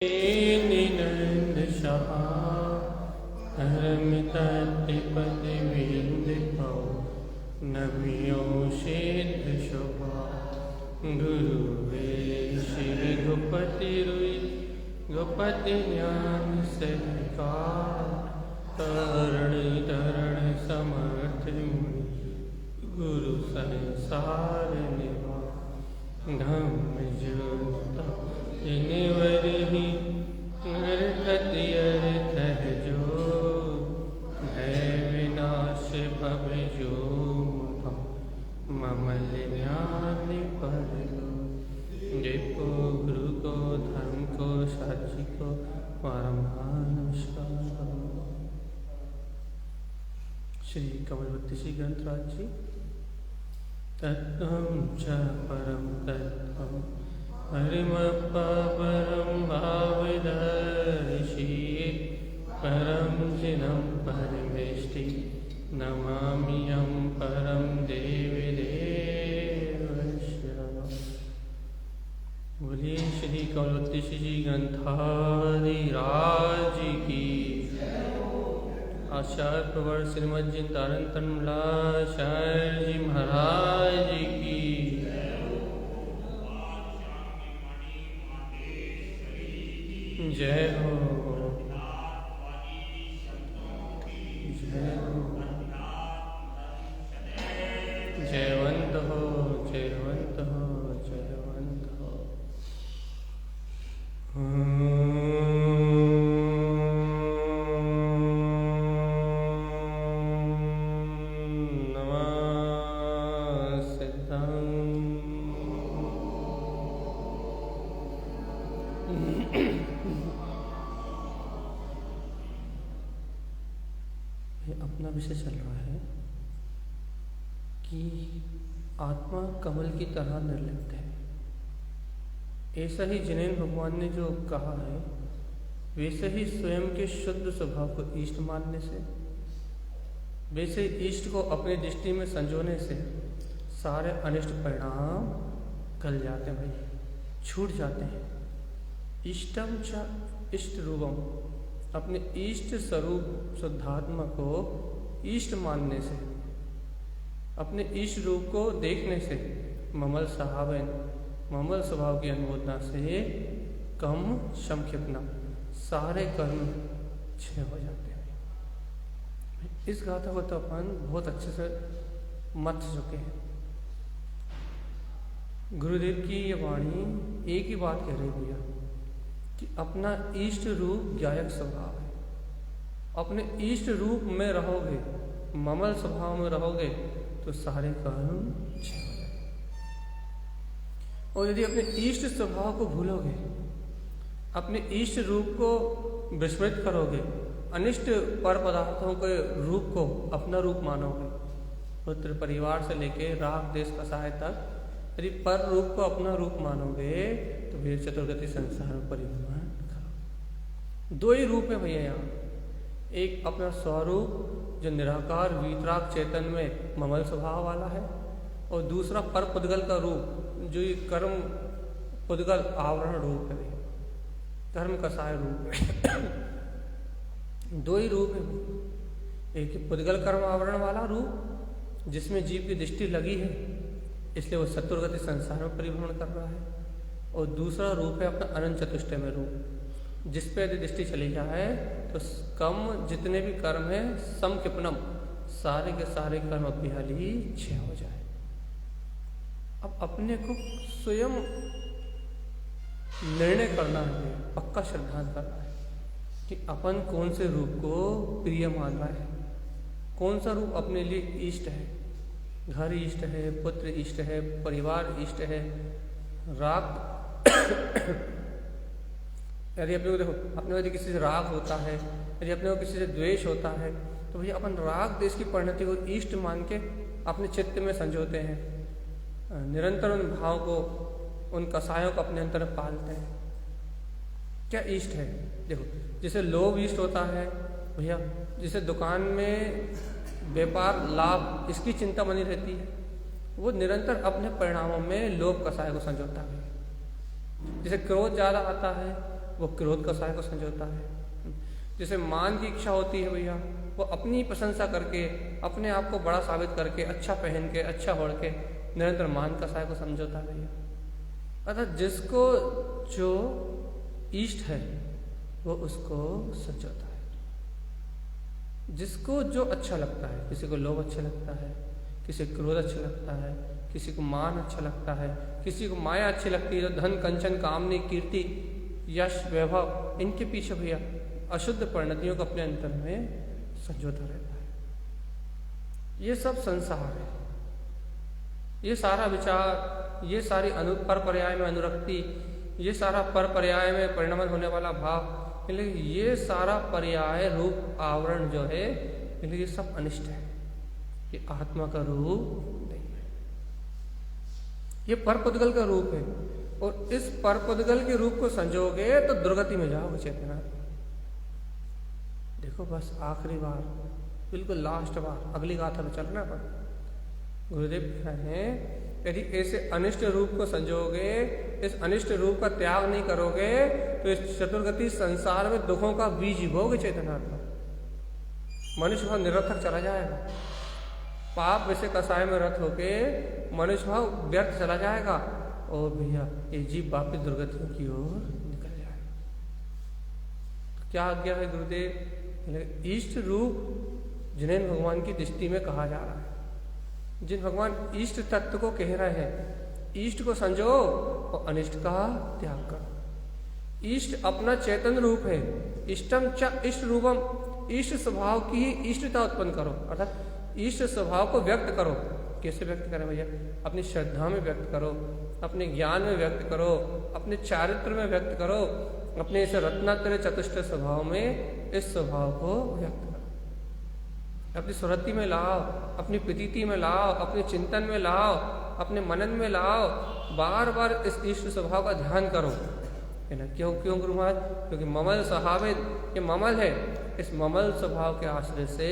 निनंद सहा हरमितपति विंद भव नवियो सिद्ध शोभा गुरुवे श्री गुपति रुई गुपति ज्ञान सहकार तरण तरण समर्थ मुनि गुरु संसार निवा धम्म ज्योत निवरहि नरकति अर्थ जो भय विनाश भव जो ममल ज्ञान पर जिको गुरु को धर्म को साची को परमानुष्कार। श्री कमलवती श्री ग्रंथराज जी। तत्त्वं च परम तत्त्वं हरिमप्पा परम भावदर्शी परम जिनं परमेष्टि नमाम्यहं परम देवी देवस्य। बोलिए श्री कमलवती जी ग्रंथाधिराज की। आचार्य प्रवर श्रीमद जी तारण तनमलाचार्य जी महाराज की। जय हो जय हो जयवंत हो जयवंत हो जयवंत हो। अपना विषय चल रहा है कि आत्मा कमल की तरह निर्लिप्त है। ऐसा ही जिनेन्द्र भगवान ने जो कहा है वैसे ही स्वयं के शुद्ध स्वभाव को इष्ट मानने से, वैसे इष्ट को अपनी दृष्टि में संजोने से सारे अनिष्ट परिणाम गल जाते हैं, भाई छूट जाते हैं। इष्टम च इष्ट रूपम, अपने इष्ट स्वरूप शुद्धात्मा को इष्ट मानने से, अपने इष्ट रूप को देखने से ममल साहबन, ममल स्वभाव की अनुमोदना से कम संक्षिप्त सारे कर्म क्षय हो जाते हैं। इस गाथा को तो अपन बहुत अच्छे से मत चुके हैं। गुरुदेव की ये वाणी एक ही बात कह रही भैया कि अपना इष्ट रूप ज्ञायक स्वभाव है। अपने इष्ट रूप में रहोगे, ममल स्वभाव में रहोगे तो सारे कर्म क्षय हो जाएंगे। और यदि अपने इष्ट स्वभाव को भूलोगे, अपने इष्ट रूप को विस्मृत करोगे, अनिष्ट पर पदार्थों के रूप को अपना रूप मानोगे, पुत्र परिवार से लेके राग देश कसाय तक यदि पर रूप को अपना रूप मानोगे तो फिर चतुर्गति संसार में परिभ्रमण करो। दो ही रूप है भैया यहाँ। एक अपना स्वरूप जो निराकार वीतराग चेतन में ममल स्वभाव वाला है, और दूसरा पर पुद्गल का रूप जो ये कर्म पुद्गल आवरण रूप है, कर्म कसाय रूप है। दो ही रूप है। एक पुद्गल कर्म आवरण वाला रूप जिसमें जीव की दृष्टि लगी है, इसलिए वो चतुर्गति संसार में परिभ्रमण कर रहा है। और दूसरा रूप है अपना अनंत चतुष्टयमय रूप, जिस पे यदि दृष्टि चली जाए तो कम जितने भी कर्म है समकिपनम, सारे के सारे कर्म अभिहाली क्षय हो जाए। अब अपने को स्वयं निर्णय करना है, पक्का सिद्धांत करना है कि अपन कौन से रूप को प्रिय मान रहा है, कौन सा रूप अपने लिए इष्ट है। घर इष्ट है, पुत्र इष्ट है, परिवार इष्ट है, राग यदि अपने को देखो, अपने को यदि किसी से राग होता है, यदि अपने को किसी से द्वेष होता है, तो भैया अपन राग द्वेष की परिणति को इष्ट मान के अपने चित्त में संजोते हैं, निरंतर उन भाव को, उन कसायों को अपने अंतर में पालते हैं। क्या इष्ट है? देखो, जिसे लोभ इष्ट होता है भैया, जिसे दुकान में व्यापार लाभ इसकी चिंता बनी रहती है, वो निरंतर अपने परिणामों में लोभ कसाय को संजोता है। जैसे क्रोध ज़्यादा आता है वो क्रोध कसाय को संजोता है। जैसे मान की इच्छा होती है भैया, वो अपनी प्रशंसा करके, अपने आप को बड़ा साबित करके, अच्छा पहन के, अच्छा ओढ़ के निरंतर मान कसाय को समझौता है भैया। अर्थात जिसको जो इष्ट है वो उसको संजोता है। जिसको जो अच्छा लगता है, किसी को लोभ अच्छा लगता है, किसी को क्रोध अच्छा लगता है, किसी को मान अच्छा लगता है, किसी को माया अच्छी लगती है, तो धन कंचन कामनी कीर्ति यश वैभव इनके पीछे भैया अशुद्ध परिणतियों को अपने अंतर में संजोता रहता है। ये सब संसार है, ये सारा विचार, ये सारी पर पर्याय में अनुरक्ति, ये सारा पर पर्याय में परिणमन होने वाला भाव, लेकिन ये सारा पर्याय रूप आवरण जो है, लेकिन ये सब अनिष्ट है, ये आत्मा का रूप नहीं है, ये परपुद्गल का रूप है। और इस परपुद्गल के रूप को संजोगे तो दुर्गति में जाओगे चेतना। देखो बस आखिरी बार, बिल्कुल लास्ट बार, अगली गाथा में चलना पर गुरुदेव कह रहे हैं, यदि ऐसे अनिष्ट रूप को संजोगे, इस अनिष्ट रूप का त्याग नहीं करोगे, तो इस चतुर्गति संसार में दुखों का बीज भोग चेतनात्मा मनुष्य भाव निरर्थक चला जाएगा। पाप वैसे कसाय में रत होके मनुष्य भाव व्यर्थ चला जाएगा, और भैया ये जीव वापिस दुर्गतियों की ओर निकल जाएगा। तो क्या आज्ञा है गुरुदेव? इष्ट रूप जिन्हें भगवान की दृष्टि में कहा जा रहा है, जिन भगवान इष्ट तत्व को कह रहे हैं, इष्ट को संजो और अनिष्ट का त्याग करो। इष्ट अपना चेतन रूप है, इष्टम च इष्ट रूपम, इष्ट स्वभाव की ही इष्टता उत्पन्न करो, अर्थात इष्ट स्वभाव को व्यक्त करो। कैसे व्यक्त करें भैया? अपनी श्रद्धा में व्यक्त करो, अपने ज्ञान में व्यक्त करो, अपने चारित्र में व्यक्त करो, अपने इस रत्नाकर चतुष्ट स्वभाव में इस स्वभाव को व्यक्त करो। अपनी सुरति में लाओ, अपनी प्रतीति में लाओ, अपने चिंतन में लाओ, अपने मनन में लाओ, बार बार इस इष्ट स्वभाव का ध्यान करो, है ना? क्यों क्यों गुरु महाराज? क्योंकि ममल स्वभाव, ये ममल है, इस ममल स्वभाव के आश्रय से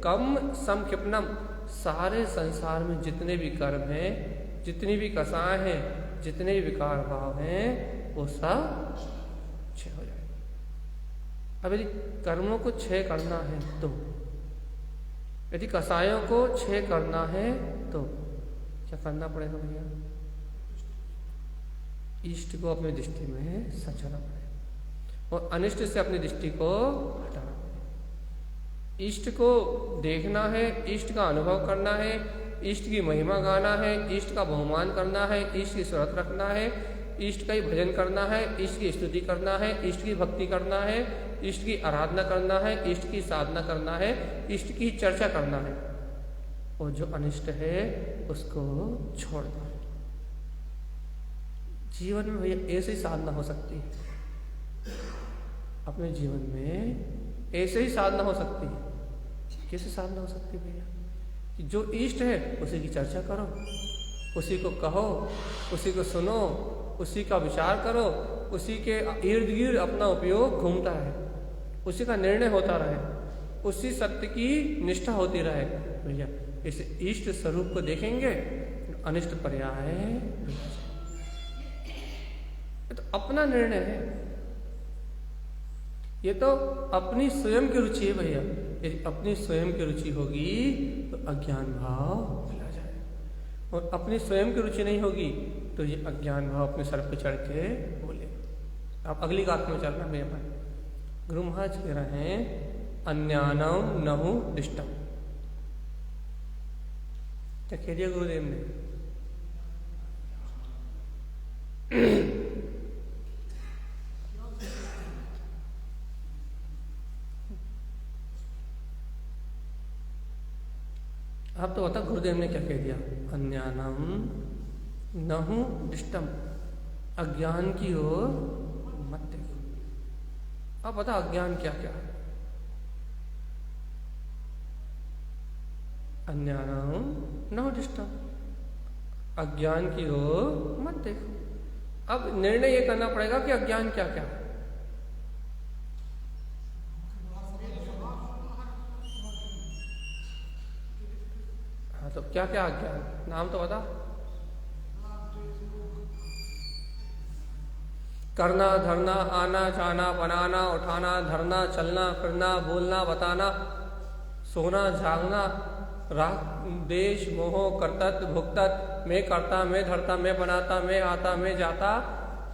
कम संक्षिप्तम, सारे संसार में जितने भी कर्म हैं, जितनी भी कसाएं हैं, जितने भी विकार भाव हैं, वो सब क्षय हो जाएंगे। अब यदि कर्मों को क्षय करना है तो, यदि कसायों को क्षय करना है तो क्या करना पड़ेगा भैया? इष्ट को अपनी दृष्टि में संजोना पड़ेगा और अनिष्ट से अपनी दृष्टि को हटाना पड़ेगा। इष्ट को देखना है, इष्ट का अनुभव करना है, इष्ट की महिमा गाना है, इष्ट का बहुमान करना है, इष्ट की सुरत रखना है, इष्ट का ही भजन करना है, इष्ट की स्तुति करना है, इष्ट की भक्ति करना है, इष्ट की आराधना करना है, इष्ट की साधना करना है, इष्ट की चर्चा करना है, और जो अनिष्ट है उसको छोड़ना है। जीवन में भैया ऐसी साधना हो सकती है, अपने जीवन में ऐसे ही साधना हो सकती है। कैसे साधना हो सकती है भैया? कि जो इष्ट है उसी की चर्चा करो, उसी को कहो, उसी को सुनो, उसी का विचार करो, उसी के इर्द गिर्द अपना उपयोग घूमता रहे, उसी का निर्णय होता रहे, उसी सत्य की निष्ठा होती रहे। भैया इस इष्ट स्वरूप को देखेंगे, अनिष्ट पर्याय तो अपना निर्णय है, ये तो अपनी स्वयं की रुचि है भैया। यदि अपनी स्वयं की रुचि होगी तो अज्ञान भाव मिला जाए, और अपनी स्वयं की रुचि नहीं होगी तो ये अज्ञान भाव अपने सर पे चढ़ के बोले। आप अगली बात में चलना मेरे पास। गुरु महाराज कह रहे हैं अन्यानम नहु दिष्टम। क्या कह दिया गुरुदेव ने? आप तो बता गुरुदेव ने क्या कह दिया? अन्यानम नहु दिष्टम, अज्ञान की ओर मत देखो। अब बता अज्ञान क्या क्या है? अन्यानम नहु दिष्टम, अज्ञान की ओर मत देखो। अब निर्णय ये करना पड़ेगा कि अज्ञान क्या क्या है। हाँ तो क्या क्या अज्ञान? नाम तो बता। करना, धरना, आना, जाना, बनाना, उठाना, धरना, चलना, फिरना, बोलना, बताना, सोना, जागना, राग, देश, मोह, कर्तव्य, भुगतत, मैं करता, मैं धरता, मैं बनाता, मैं आता, मैं जाता,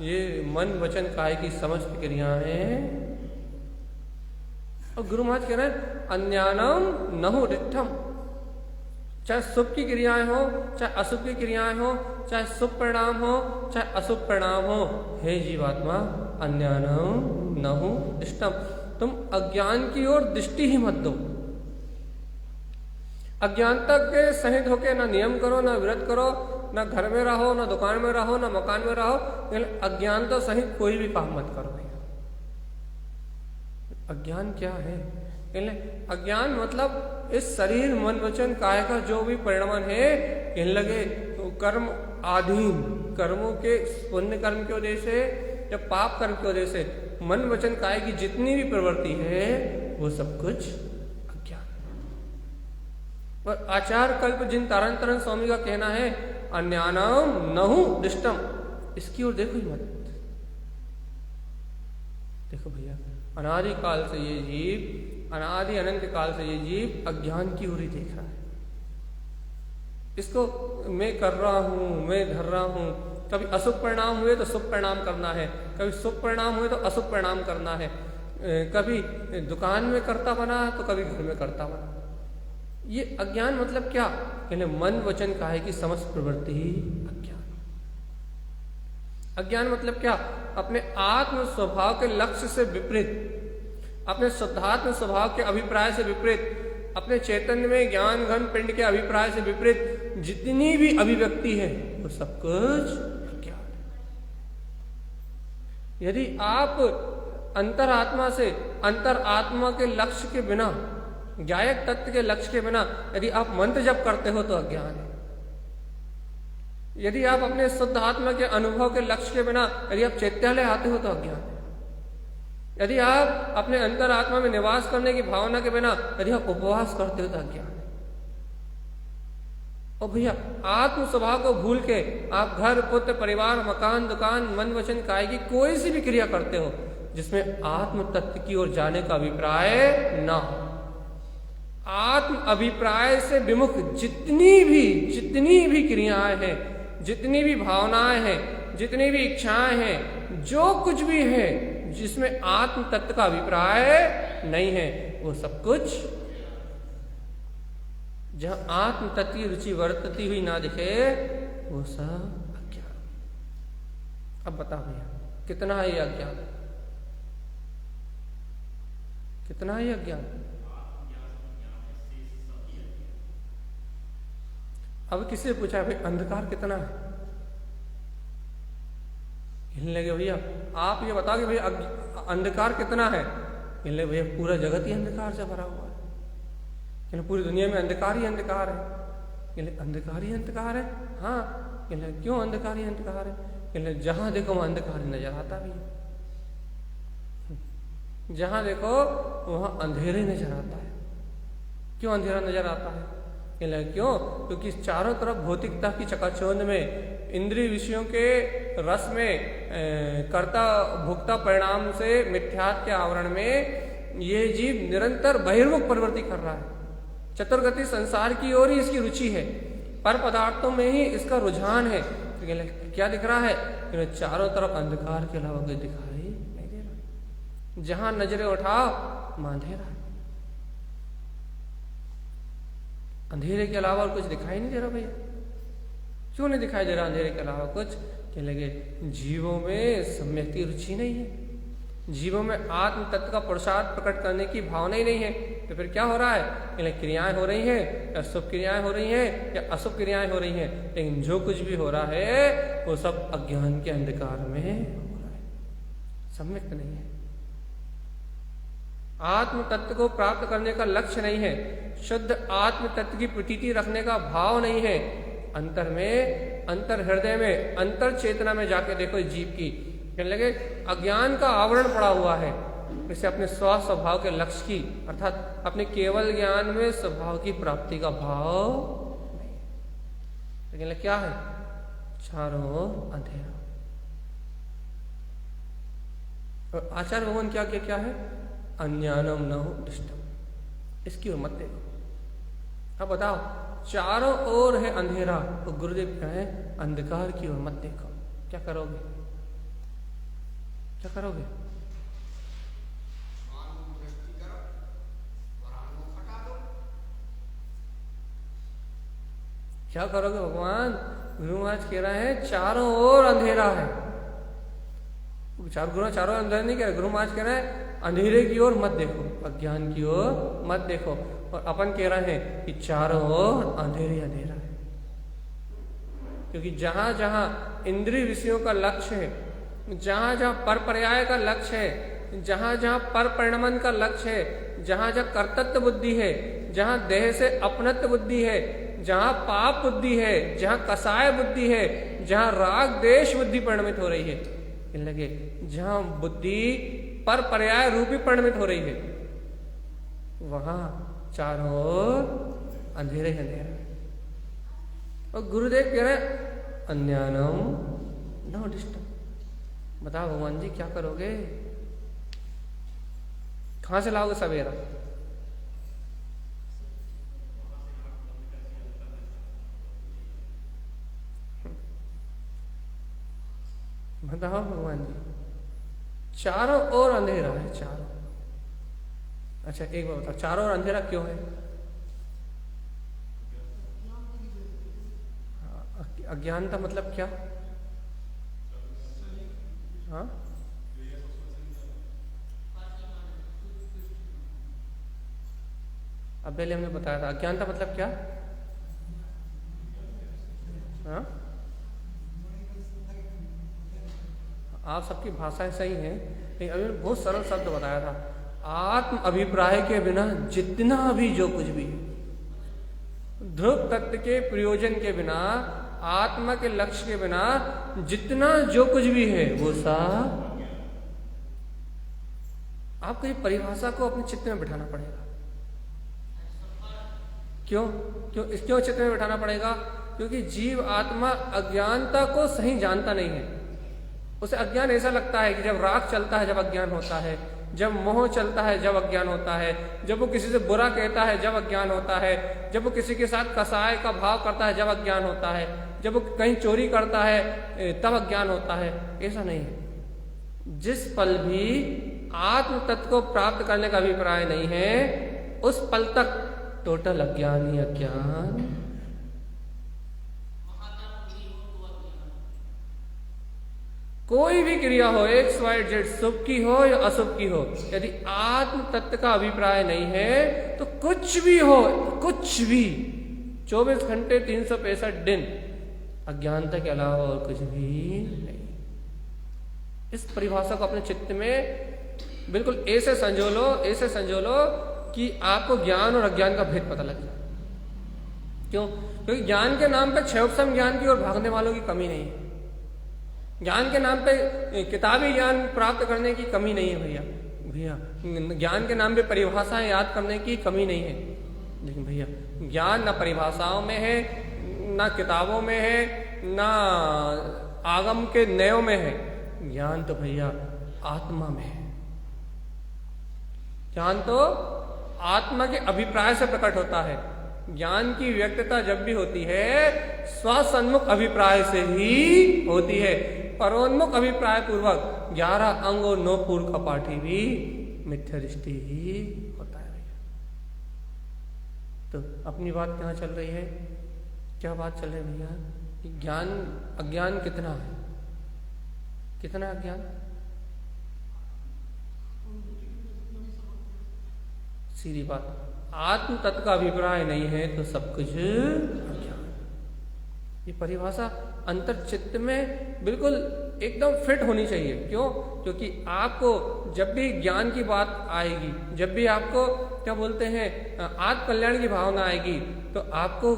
ये मन वचन काया की समस्त क्रियाएं हैं। और गुरु महाराज कह रहे हैं अन्यानम नहु रिट्ठम, चाहे शुभ की क्रियाएं हो, चाहे अशुभ की क्रियाएं हो, चाहे शुभ परिणाम हो, चाहे अशुभ परिणाम हो, हे जीवात्मा अन्यानम नहु रिट्ठम, तुम अज्ञान की ओर दृष्टि ही मत दो। अज्ञानता के सहित होके ना नियम करो, ना व्रत करो, ना घर में रहो, ना दुकान में रहो, ना मकान में रहो, लेकिन अज्ञानता सहित कोई भी काम मत करो। अज्ञान क्या है? अज्ञान मतलब इस शरीर मन वचन काया का जो भी परिणाम है, कहने लगे तो कर्म आधीन, कर्मों के पुण्य कर्म की वजह से या पाप कर्म की वजह से मन वचन काया की जितनी भी प्रवृत्ति है वो सब कुछ अज्ञान। और आचार कल्प जिन तारण तरण स्वामी का कहना है अन्यानम नहु दृष्टम, इसकी ओर देखो ही मत। देखो भैया, अनादि काल से ये जीव, अनादि अनंत काल से ये जीव अज्ञान की ओर ही देख रहा है। इसको मैं कर रहा हूं, मैं धर रहा हूं, कभी अशुभ परिणाम हुए तो शुभ परिणाम करना है, कभी शुभ परिणाम हुए तो अशुभ परिणाम करना है, कभी दुकान में करता बना तो कभी घर में करता बना। ये अज्ञान मतलब क्या? कहने मन वचन काया की समस्त प्रवृत्ति ही अज्ञान। अज्ञान मतलब क्या? अपने आत्म स्वभाव के लक्ष्य से विपरीत, अपने शुद्धात्म स्वभाव के अभिप्राय से विपरीत, अपने चैतन्य में ज्ञान घन पिंड के अभिप्राय से विपरीत जितनी भी अभिव्यक्ति है वो सब कुछ अज्ञान है। यदि आप अंतरात्मा से, अंतरात्मा के लक्ष्य के बिना, ज्ञायक तत्व के लक्ष्य के बिना यदि आप मंत्र जप करते हो तो अज्ञान है। यदि आप अपने शुद्ध आत्मा के अनुभव के लक्ष्य के बिना यदि आप चैत्यालय आते हो तो अज्ञान है। यदि आप अपने अंतर आत्मा में निवास करने की भावना के बिना यदि आप उपवास करते हो तो अज्ञान है। और भैया आत्म स्वभाव को भूल के आप घर, पुत्र, परिवार, मकान, दुकान, मन वचन काया की कोई सी भी क्रिया करते हो जिसमें आत्म तत्व की ओर जाने का अभिप्राय ना हो, आत्म अभिप्राय से विमुख जितनी भी क्रियाएं हैं, जितनी भी भावनाएं हैं, जितनी भी इच्छाएं हैं, जो कुछ भी है जिसमें आत्म तत्व का अभिप्राय नहीं है वो सब कुछ, जहां आत्म तत्व की रुचि वर्तती हुई ना दिखे वो सब अज्ञान। अब बता भैया कितना है ये अज्ञान? कितना है अज्ञान? अब किसी से पूछा भाई अंधकार कितना है? कहने लगे भैया आप ये बताओ कि भैया अंधकार कितना है? कहने लगे भैया पूरा जगत ही अंधकार से भरा हुआ है। कहने पूरी दुनिया में अंधकार ही अंधकार है। कहने अंधकार ही अंधकार है? हाँ। कहने क्यों अंधकार ही अंधकार है? कहने जहां देखो वहां अंधकार ही नजर आता भी है, जहां देखो वहां अंधेरे नजर आता है। क्यों अंधेरा नजर आता है? कहने क्यों? क्योंकि चारों तरफ भौतिकता की चकाचौंध में, इंद्रिय विषयों के रस में, कर्ता भोक्ता परिणाम से मिथ्यात्व के आवरण में ये जीव निरंतर बहिर्मुख प्रवृत्ति कर रहा है। चतुर्गति संसार की ओर ही इसकी रुचि है, पर पदार्थों में ही इसका रुझान है। तो क्या दिख रहा है? चारों तरफ अंधकार के अलावा कोई दिखाई नहीं दे रहा। जहां नजरें उठाओ वहां अंधेरा है, अंधेरे के अलावा और कुछ दिखाई नहीं दे रहा। भैया क्यों नहीं दिखाई दे रहा अंधेरे के अलावा कुछ? कहने लगे जीवों में सम्यक की रुचि नहीं है, जीवों में आत्म तत्व का पुरुषार्थ प्रकट करने की भावना ही नहीं है। तो फिर क्या हो रहा है? क्रियाएं हो रही हैं, या शुभ क्रियाएं हो रही हैं या अशुभ क्रियाएं हो रही हैं, लेकिन जो कुछ भी हो रहा है वो सब अज्ञान के अंधकार में हो रहा है, सम्यक नहीं है। आत्म तत्व को प्राप्त करने का लक्ष्य नहीं है, शुद्ध आत्म तत्व की प्रतीति रखने का भाव नहीं है। अंतर में, अंतर हृदय में, अंतर चेतना में जाके देखो जीव की, कहने लगे अज्ञान का आवरण पड़ा हुआ है। इसे अपने स्व स्वभाव के लक्ष्य की, अर्थात अपने केवल ज्ञान में स्वभाव की प्राप्ति का भाव नहीं। लेकिन क्या है? चारों ओर अंधेरा। और आचार्य भगवान क्या है, अज्ञानम न हो दिष्टम, इसकी ओर मत देखो। अब बताओ, चारों ओर है अंधेरा, तो गुरुदेव क्या है, अंधकार की ओर मत देखो। क्या करोगे, क्या करोगे? क्या करोगे भगवान? गुरु महाराज कह रहे हैं चारों ओर अंधेरा है। चारों ओर अंधेरा नहीं कह रहे, गुरु महाराज कह रहे हैं अंधेरे की ओर मत देखो, अज्ञान की ओर मत देखो। और अपन कह रहे हैं कि चारों ओर अंधेरा है, क्योंकि जहां जहां इंद्रिय विषयों का लक्ष्य है, जहां जहां पर पर्याय का लक्ष्य है, जहां जहां पर परिणमन का लक्ष्य है, जहां जहां कर्तृत्व बुद्धि है, जहां देह से अपनत्व बुद्धि है, जहां पाप बुद्धि है, जहां कसाय बुद्धि है, जहां राग देश बुद्धि परिणमित हो रही है, लगे जहां बुद्धि पर पर्याय रूपी परिणमित हो रही है, वहां चारों ओर अंधेरे ही अंधेरा है। और गुरुदेव कह रहे अज्ञानम न डिस्टर्ब। बताओ भगवान जी क्या करोगे? कहां से लाओगे सवेरा? बताओ भगवान जी, चारों ओर अंधेरा है, चारों। अच्छा एक बार बताओ, चारों ओर अंधेरा क्यों है? अज्ञानता मतलब क्या? हाँ, अब पहले हमने बताया था अज्ञानता मतलब क्या? हाँ, आप सबकी भाषाएं सही हैं, लेकिन अभी मैंने बहुत सरल शब्द बताया था, आत्म अभिप्राय के बिना जितना भी जो कुछ भी है, ध्रुव तत्व के प्रयोजन के बिना, आत्मा के लक्ष्य के बिना जितना जो कुछ भी है वो सब आपको ये परिभाषा को अपने चित्त में बिठाना पड़ेगा। क्यों क्यों चित्त में बिठाना पड़ेगा? क्योंकि जीव आत्मा अज्ञानता को सही जानता नहीं है। उसे अज्ञान ऐसा लगता है कि जब राग चलता है जब अज्ञान होता है, जब मोह चलता है जब अज्ञान होता है, जब वो किसी से बुरा कहता है जब अज्ञान होता है, जब वो किसी के साथ कसाय का भाव करता है जब अज्ञान होता है, जब वो कहीं चोरी करता है तब अज्ञान होता है। ऐसा नहीं है। जिस पल भी आत्म तत्व को प्राप्त करने का अभिप्राय नहीं है, उस पल तक टोटल अज्ञान ही अज्ञान। कोई भी क्रिया हो, एक्स वाई जेड, शुभ की हो या अशुभ की हो, यदि आत्म तत्व का अभिप्राय नहीं है तो कुछ भी हो, कुछ भी 24 घंटे 365 दिन अज्ञानता के अलावा और कुछ भी नहीं। इस परिभाषा को अपने चित्त में बिल्कुल ऐसे संजो लो कि आपको ज्ञान और अज्ञान का भेद पता लग जाए। क्यों? क्योंकि ज्ञान के नाम पे क्षयोपम ज्ञान की ओर भागने वालों की कमी नहीं है। ज्ञान के नाम पे किताबी ज्ञान प्राप्त करने की कमी नहीं है भैया। ज्ञान के नाम पे परिभाषाएं याद करने की कमी नहीं है। लेकिन भैया ज्ञान ना परिभाषाओं में है, ना किताबों में है, ना आगम के नयों में है। ज्ञान तो भैया आत्मा में है। ज्ञान तो आत्मा के अभिप्राय से प्रकट होता है। ज्ञान की व्यक्तता जब भी होती है स्वसन्मुख अभिप्राय से ही होती है। परोन्मुख अभिप्राय पूर्वक 11 अंग और 9 पूर्व का पाठी भी मिथ्या दृष्टि ही होता है। तो अपनी बात कहाँ चल रही है? क्या बात चल रही है भैया? ज्ञान अज्ञान कितना है? कितना अज्ञान? सीधी बात, आत्म तत्व का अभिप्राय नहीं है तो सब कुछ अज्ञान। ये परिभाषा अंतर चित्त में बिल्कुल एकदम फिट होनी चाहिए। क्यों? क्योंकि आपको जब भी ज्ञान की बात आएगी, जब भी आपको क्या बोलते हैं आत्म कल्याण की भावना आएगी, तो आपको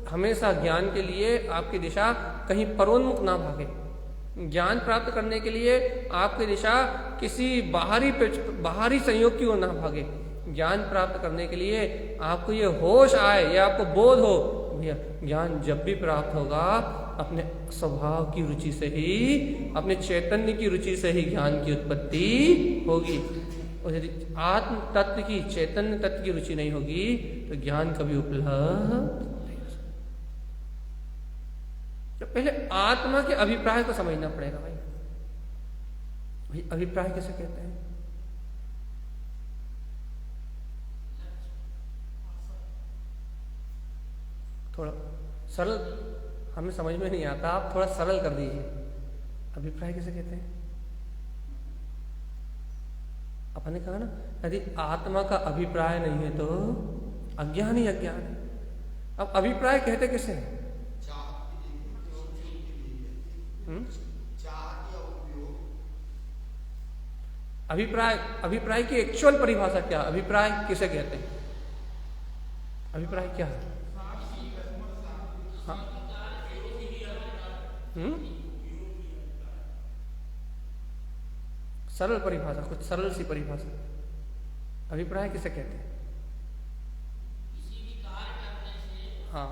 हमेशा ज्ञान के लिए आपकी दिशा कहीं परोन्मुख ना भागे। ज्ञान प्राप्त करने के लिए आपकी दिशा किसी बाहरी संयोग की ओर ना भागे। ज्ञान प्राप्त करने के लिए आपको ये होश आए या आपको बोध हो भैया ज्ञान जब भी प्राप्त होगा अपने स्वभाव की रुचि से ही, अपने चैतन्य की रुचि से ही ज्ञान की उत्पत्ति होगी। और यदि आत्म तत्व की, चैतन्य तत्व की रुचि नहीं होगी तो ज्ञान कभी उपलब्ध नहीं हो सकता। तो पहले आत्मा के अभिप्राय को समझना पड़ेगा भाई। अभिप्राय कैसे कहते हैं? थोड़ा सरल, हमें समझ में नहीं आता, आप थोड़ा सरल कर दीजिए। अभिप्राय कैसे कहते हैं? अपन ने कहा ना, यदि आत्मा का अभिप्राय नहीं है तो अज्ञान ही अज्ञान है। अब अभिप्राय कहते किसे हैं? अभिप्राय की एक्चुअल परिभाषा क्या? अभिप्राय किसे कहते हैं? अभिप्राय क्या है? हाँ? सरल परिभाषा, कुछ सरल सी परिभाषा। अभिप्राय किसे कहते हैं? हाँ,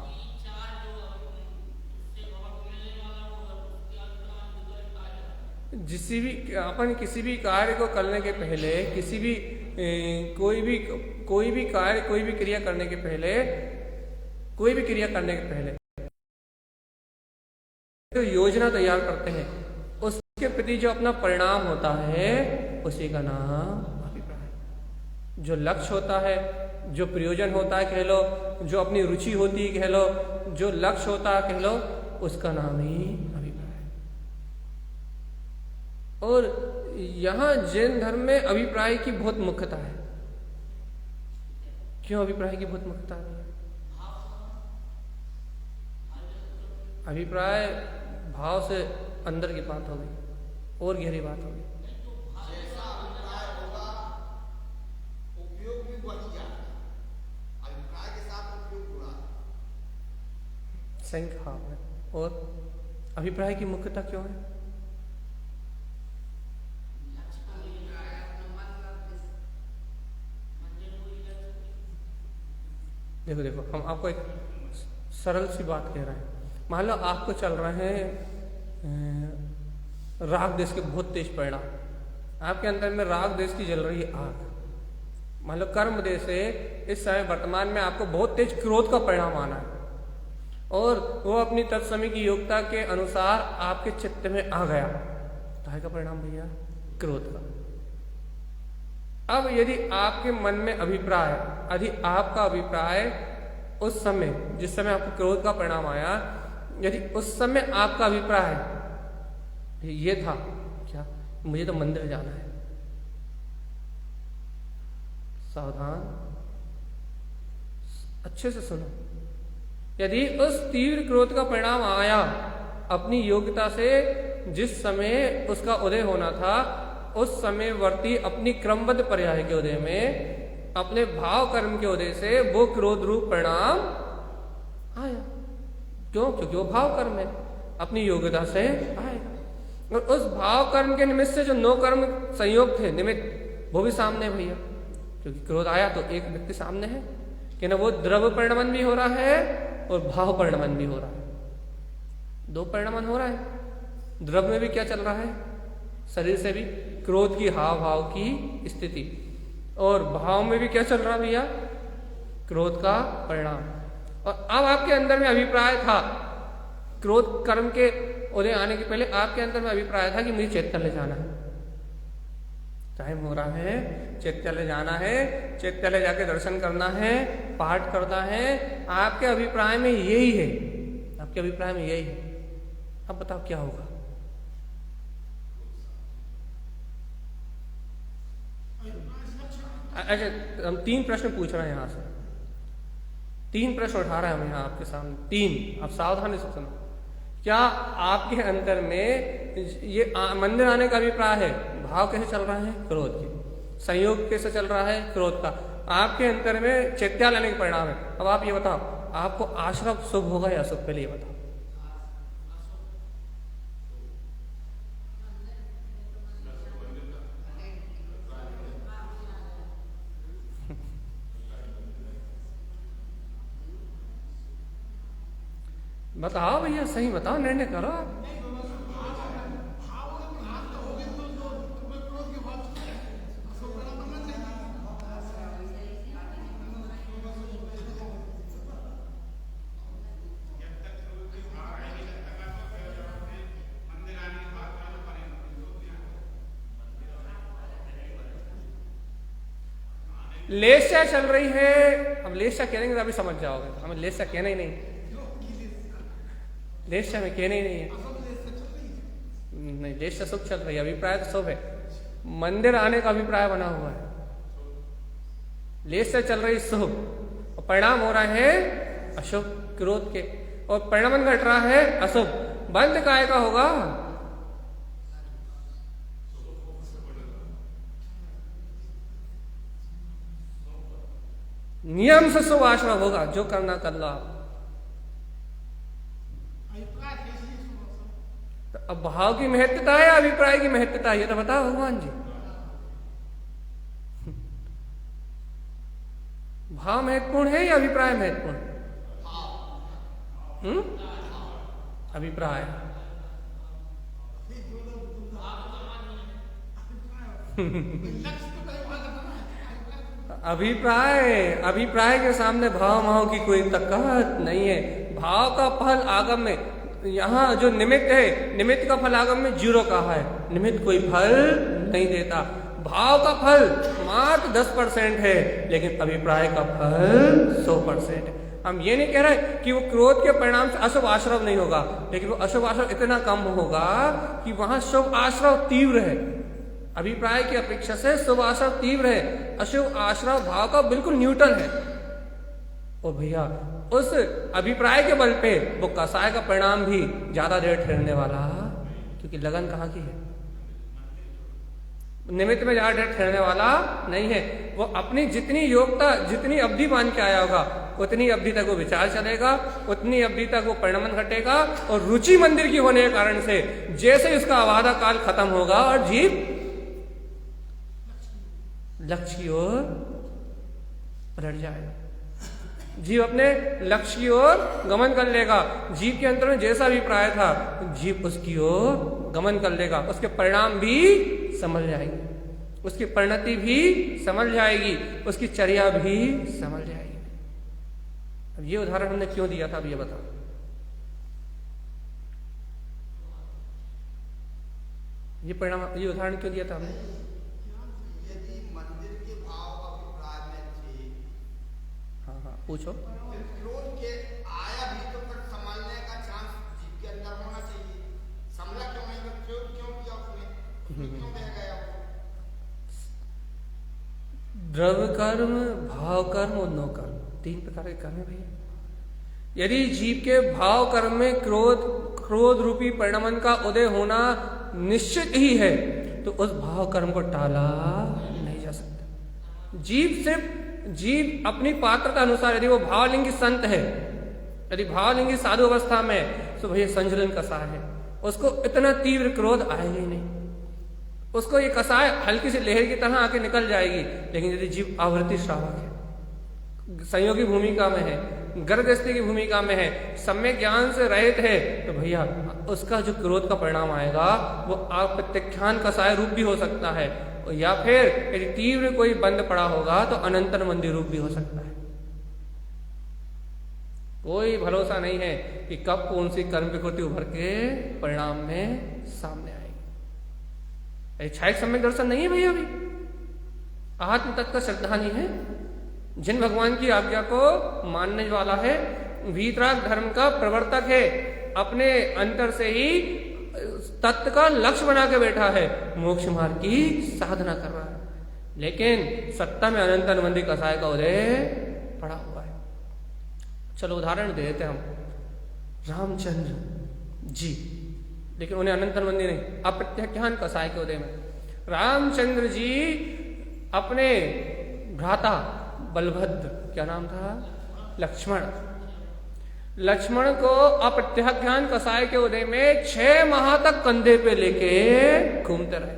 किसी भी कार्य को करने के पहले, कोई भी कार्य, कोई भी क्रिया करने के पहले तो योजना तैयार करते हैं। उसके प्रति जो अपना परिणाम होता है उसी का नाम अभिप्राय। जो लक्ष्य होता है, जो प्रयोजन होता है कह लो, जो अपनी रुचि होती है कह लो, जो लक्ष्य होता है कह लो, उसका नाम ही अभिप्राय है। और यहाँ जैन धर्म में अभिप्राय की बहुत मुख्यता है। क्यों अभिप्राय की बहुत मुख्यता है? अभिप्राय भाव से अंदर की बात हो गई, और गहरी बात हो गई। जैसा अभिप्राय होगा उपयोग भी बढ़ जाएगा, अभिप्राय के साथ उपयोग जुड़ा। सही कहा आपने। और अभिप्राय की मुख्यता क्यों है? देखो हम आपको एक सरल सी बात कह रहे हैं। मान लो आपको चल रहे हैं राग देश के बहुत तेज परिणाम, आपके अंदर में राग देश की जल रही है आग। मान लो कर्म देश से इस समय वर्तमान में आपको बहुत तेज क्रोध का परिणाम आना है, और वो अपनी तत्समय की योग्यता के अनुसार आपके चित्त में आ गया। तो का परिणाम भैया क्रोध का। अब यदि आपके मन में अभिप्राय, यदि आपका अभिप्राय उस समय, जिस समय आपको क्रोध का परिणाम आया, यदि उस समय आपका अभिप्राय ये था, क्या मुझे तो मंदिर जाना है, सावधान, अच्छे से सुनो। यदि उस तीव्र क्रोध का परिणाम आया अपनी योग्यता से, जिस समय उसका उदय होना था, उस समय वर्ती अपनी क्रमबद्ध पर्याय के उदय में, अपने भाव कर्म के उदय से वो क्रोध रूप परिणाम आया। क्यों? क्योंकि वो भाव कर्म है, अपनी योग्यता से आएगा। और उस भाव कर्म के निमित्त से जो 9 कर्म संयोग थे निमित्त, वो भी सामने है भैया। क्योंकि क्रोध आया तो एक व्यक्ति सामने है कि ना, वो द्रव्य परिणमन भी हो रहा है और भाव परिणमन भी हो रहा है। 2 परिणमन हो रहा है। द्रव्य में भी क्या चल रहा है? शरीर से भी क्रोध की हाव भाव की स्थिति, और भाव में भी क्या चल रहा भैया? क्रोध का परिणाम। और अब आपके अंदर में अभिप्राय था, क्रोध कर्म के उदय आने के पहले आपके अंदर में अभिप्राय था कि मुझे चैत्यालय जाना है, टाइम हो रहा है, चैत्यालय जाना है, चैत्यालय जाके दर्शन करना है, पाठ करना है। आपके अभिप्राय में यही है, आपके अभिप्राय में यही है। अब बताओ क्या होगा? अच्छा, हम 3 प्रश्न पूछ रहे हैं यहाँ से, 3 प्रश्न उठा रहे हैं हम यहाँ आपके सामने, 3। आप सावधानी से सुनो। क्या आपके अंदर में ये मंदिर आने का अभिप्राय है? भाव कैसे चल रहा है? क्रोध के। संयोग कैसे चल रहा है? क्रोध का। आपके अंदर में चैत्यालय आने का परिणाम है। अब आप ये बताओ, आपको आश्रम शुभ होगा या अशुभ? पहले ये बताओ। बताओ भैया, सही बताओ, निर्णय करो आप। लेस्या चल रही है। अब लेस्या कहेंगे तो अभी समझ जाओगे, हमें लेस्या कहना ही नहीं, लेस्या में कहना ही नहीं है। नहीं, लेस्या शुभ चल रही है, अभिप्राय तो शुभ है, मंदिर आने का अभिप्राय बना हुआ है। लेस्या चल रही शुभ और परिणाम हो रहा है अशुभ, क्रोध के, और परिणाम घट रहा है अशुभ। बंद काय का होगा? नियम से शुभ आश्रम होगा, जो करना कर लो आप। तो अब भाव की महत्वता है, अभिप्राय की महत्वता, ये तो बताओ भगवान जी। भाव महत्वपूर्ण है या अभिप्राय महत्वपूर्ण? अभिप्राय। अभिप्राय के सामने भाव की कोई ताकत नहीं है। भाव का फल आगम में, यहाँ जो निमित्त है, निमित्त का फल आगम में 0 कहा है, निमित्त कोई फल नहीं देता। भाव का फल मात्र 10% है, लेकिन अभिप्राय का फल 100% है। हम ये नहीं कह रहे कि वो क्रोध के परिणाम से अशुभ आश्रव नहीं होगा, लेकिन वो अशुभ आश्रव इतना कम होगा कि वहां शुभ आश्रव तीव्र है। अभिप्राय की अपेक्षा से शुभ आश्रव तीव्र है, अशुभ आश्रव भाव का बिल्कुल न्यूट्रल है। ओ भैया, उस अभिप्राय के बल पे वो कसाय का परिणाम भी ज्यादा देर ठहरने वाला, क्योंकि लगन कहाँ की है, निमित्त में ज्यादा देर ठहरने वाला नहीं है। वो अपनी जितनी योग्यता, जितनी अवधि मान के आया होगा, उतनी अवधि तक वो विचार चलेगा, उतनी अवधि तक वो परिणमन घटेगा। और रुचि मंदिर की होने के कारण से जैसे उसका आवादा काल खत्म होगा और जीव लक्ष्य की ओर पलट जाएगा, जीव अपने लक्ष्य की ओर गमन कर लेगा। जीव के अंतर में जैसा अभिप्राय था, जीव उसकी ओर गमन कर लेगा, उसके परिणाम भी समझ जाएंगे, उसकी परिणति भी समझ जाएगी, उसकी चर्या भी समझ जाएगी। अब ये उदाहरण हमने क्यों दिया था, अब ये बताओ। ये परिणाम, ये उदाहरण क्यों दिया था हमने? यदि मंदिर के भाव अभिप्राय में थे, हाँ पूछो। क्रोध के आया भी तो फिर संभालने का चांस जीव के अंदर होना चाहिए। संभला क्यों नहीं, तो क्रोध क्यों किया उसने, क्यों बह गया वो? द्रव्य कर्म, भाव कर्म और नो कर्म, 3 प्रकार के कर्म है भैया। यदि जीव के भाव कर्म में क्रोध रूपी परिणमन का उदय होना निश्चित ही है, तो उस भाव कर्म को टाला नहीं जा सकता। जीव अपनी पात्रता अनुसार, यदि वो भावलिंगी संत है, यदि भावलिंगी साधु अवस्था में, तो भैया संजलन कसाय है, उसको इतना तीव्र क्रोध आएगा ही नहीं, उसको ये कसाय हल्की सी लहर की तरह आके निकल जाएगी। लेकिन यदि जीव आवृत्ति श्रावक है, संयोगी भूमिका में है, गर्भस्थी की भूमिका में है, सम्यक ज्ञान से रहित है, तो भैया उसका जो क्रोध का परिणाम आएगा वो प्रत्याख्यान कसाय रूप भी हो सकता है, या फिर यदि तीव्र कोई बंद पड़ा होगा तो अनंतर मंदिर रूप भी हो सकता है। कोई भरोसा नहीं है कि कब कौन सी कर्म विकृति उभर के परिणाम में सामने आएगी। छायक सम्यक दर्शन नहीं है भैया, अभी आत्म तत्व का श्रद्धानी है, जिन भगवान की आज्ञा को मानने वाला है, वीतराग धर्म का प्रवर्तक है, अपने अंतर से ही तत्व का लक्ष्य बना के बैठा है, मोक्ष मार्ग की साधना कर रहा है, लेकिन सत्ता में अनंत अनुबंधी कसाय का उदय पड़ा हुआ है। चलो उदाहरण दे देते हम, रामचंद्र जी, लेकिन उन्हें अनंत अनुबंधी नहीं, अप्रत्याख्यान कसाय के उदय में रामचंद्र जी अपने भ्राता बलभद्र, क्या नाम था, लक्ष्मण को अप्रत्याख्यान कसाय के उदय में 6 माह तक कंधे पे लेके घूमते रहे।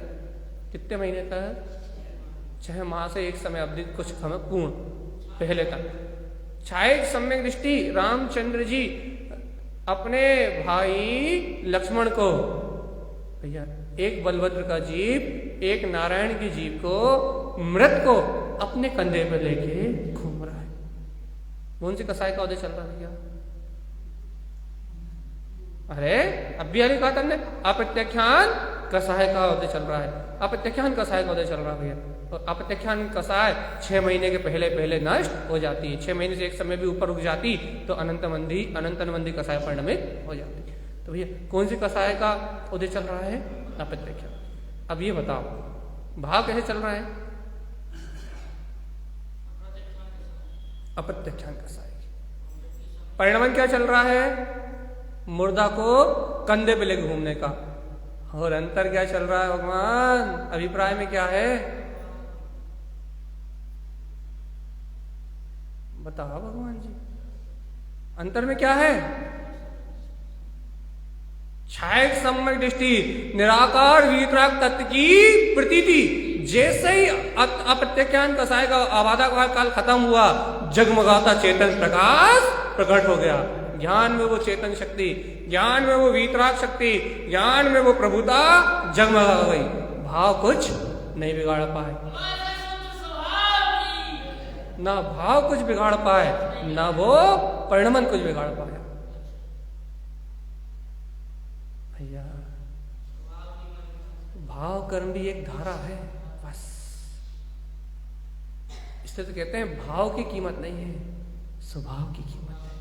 कितने महीने तक? 6 माह से एक समय अवधि, कुछ समय पूर्ण पहले तक। छायक सम्यक दृष्टि रामचंद्र जी अपने भाई लक्ष्मण को, भैया एक बलभद्र का जीव, एक नारायण की जीव को, मृत को अपने कंधे पे लेके घूम रहा है। कौन सी कसाई का उदय चल रहा है भैया? अरे अभी अभी कहा तुमने, अप्रत्याख्यान कसाय का उदय चल रहा है, अप्रत्याख्यान कसाय का उदय चल रहा है भैया। तो अप्रत्याख्यान कसाय 6 महीने के पहले पहले नष्ट हो जाती है। 6 महीने से एक समय भी ऊपर रुक जाती तो अनंतनवंदी कसाय परिणमित हो जाती। तो भैया कौन सी कसाय का उदय चल रहा है? अप्रत्याख्यान। अब ये बताओ भाव कैसे चल रहा है? अप्रत्याख्यान कसाय। परिणमन क्या चल रहा है? मुर्दा को कंधे पे लेके घूमने का। और अंतर क्या चल रहा है भगवान? अभिप्राय में क्या है बताओ भगवान जी, अंतर में क्या है? छायक सम्यक दृष्टि, निराकार वीतराग तत्व की प्रतीति। जैसे ही अप्रत्याख्यान कसाय का आबादा काल खत्म हुआ, जगमगाता चेतन प्रकाश प्रकट हो गया। ज्ञान में वो चेतन शक्ति, ज्ञान में वो वीतराग शक्ति, ज्ञान में वो प्रभुता जगमगा गई। भाव कुछ नहीं बिगाड़ पाए, ना भाव कुछ बिगाड़ पाए, ना वो परिणमन कुछ बिगाड़ पाया। भैया भाव कर्म भी एक धारा है बस। इसलिए तो कहते हैं भाव की कीमत नहीं है, स्वभाव की कीमत है।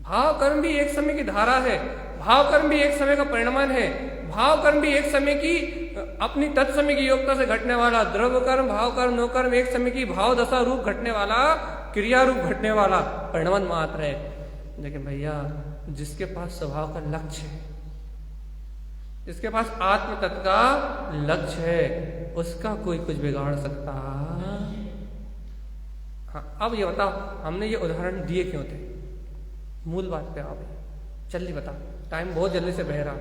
भाव कर्म भी एक समय की धारा है, भाव कर्म भी एक समय का परिणमन है, भाव कर्म भी एक समय की अपनी तत्समय की योग्यता से घटने वाला, द्रव्य कर्म, भाव कर्म, नो कर्म एक समय की भाव दशा रूप घटने वाला, क्रिया रूप घटने वाला परिणमन मात्र है। लेकिन भैया जिसके पास स्वभाव का लक्ष्य है, जिसके पास आत्म तत्व का लक्ष्य है, उसका कोई कुछ बिगाड़ सकता। हाँ अब ये बताओ हमने ये उदाहरण दिए क्यों थे? मूल बात पे आओ भैया, जल्दी बता, टाइम बहुत जल्दी से बह रहा।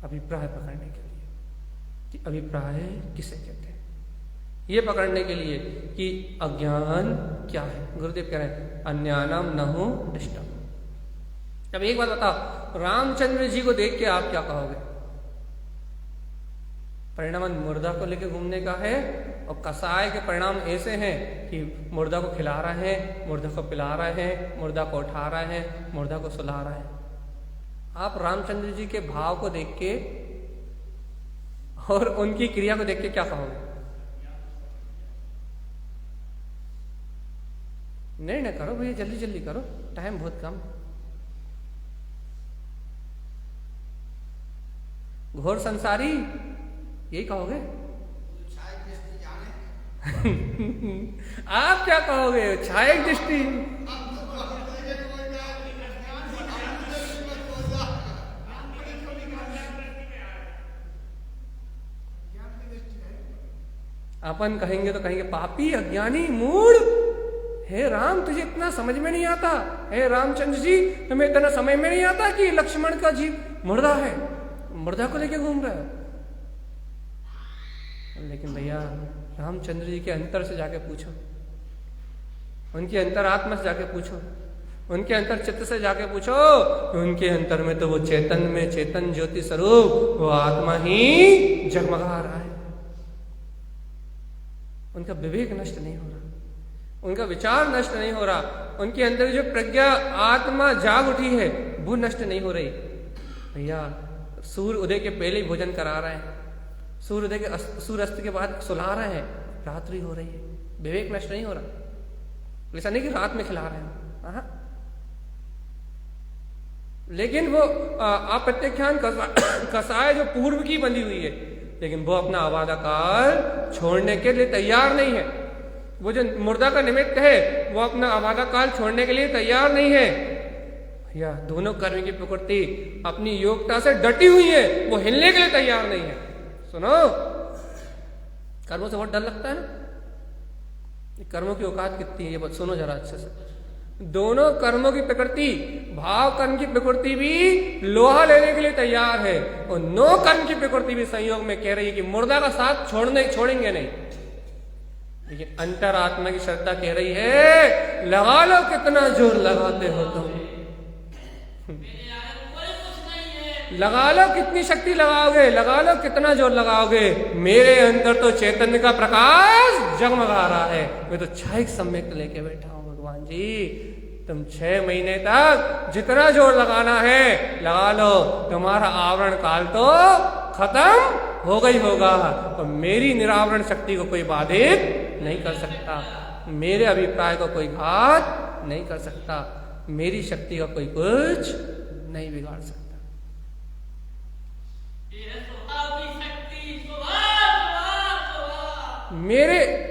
अभिप्राय पकड़ने के लिए कि अभिप्राय किसे कहते हैं, ये पकड़ने के लिए कि अज्ञान क्या है। गुरुदेव कह रहे हैं अन्यानम नहु दृष्टम। अब एक बात बताओ, रामचंद्र जी को देख के आप क्या कहोगे? परिणाम मुर्दा को लेकर घूमने का है, और कसाय के परिणाम ऐसे हैं कि मुर्दा को खिला रहे हैं, मुर्दा को पिला रहे हैं, मुर्दा को उठा रहे हैं, मुर्दा को सुला रहे हैं। आप रामचंद्र जी के भाव को देख के और उनकी क्रिया को देख के क्या कहोगे? निर्णय करो भैया, जल्दी जल्दी करो, टाइम बहुत कम। घोर संसारी यही कहोगे? आप क्या कहोगे? छायक दृष्टि। अपन कहेंगे तो कहेंगे पापी, अज्ञानी, मूढ़। हे राम तुझे इतना समझ में नहीं आता, हे रामचंद्र जी तुम्हें इतना समझ में नहीं आता कि लक्ष्मण का जीव मुर्दा है, मुर्दा को लेके घूम रहा है। लेकिन भैया रामचंद्र जी के अंतर से जाके पूछो, उनके अंतरात्मा से जाके पूछो, उनके अंतर चित्त से जाके पूछो, उनके अंतर में तो वो चेतन में चेतन ज्योति स्वरूप वो आत्मा ही जगमगा रहा है। उनका विवेक नष्ट नहीं हो रहा, उनका विचार नष्ट नहीं हो रहा, उनके अंदर जो प्रज्ञा आत्मा जाग उठी है वो नष्ट नहीं हो रही। भैया सूर्य उदय के पहले ही भोजन करा रहे हैं, सूर्य उदय के सूर्यास्त के बाद सुला रहे हैं, रात्रि हो रही है, विवेक नष्ट नहीं हो रहा। ऐसा नहीं कि रात में खिला रहे हैं, लेकिन वो अप्रत्याख्यान कसाय जो पूर्व की बंधी हुई है, लेकिन वो अपना आबादा काल छोड़ने के लिए तैयार नहीं है। वो जो मुर्दा का निमित्त है वो अपना आबादा काल छोड़ने के लिए तैयार नहीं है। भैया दोनों कर्म की प्रकृति अपनी योग्यता से डटी हुई है, वो हिलने के लिए तैयार नहीं है। सुनो, कर्मों से बहुत डर लगता है ना, कर्मों की औकात कितनी है ये बात सुनो जरा अच्छे से। दोनों कर्मों की प्रकृति, भाव कर्म की प्रकृति भी लोहा लेने के लिए तैयार है, और नो कर्म की प्रकृति भी संयोग में कह रही है कि मुर्दा का साथ छोड़ेंगे नहीं। लेकिन अंतरात्मा की श्रद्धा कह रही है लगा लो कितना जोर लगाते हो तुम, लगा लो कितनी शक्ति लगाओगे, लगा लो कितना जोर लगाओगे, मेरे अंदर तो चैतन्य का प्रकाश जगमगा रहा है, मैं तो 6 सम्यक लेके बैठा हूं। भगवान जी तुम 6 महीने तक जितना जोर लगाना है लगा लो, तुम्हारा आवरण काल तो खत्म हो गई होगा, और मेरी निरावरण शक्ति को कोई बाधित नहीं कर सकता, मेरे अभिप्राय को कोई घात नहीं कर सकता, मेरी शक्ति का कोई कुछ नहीं बिगाड़ सकता।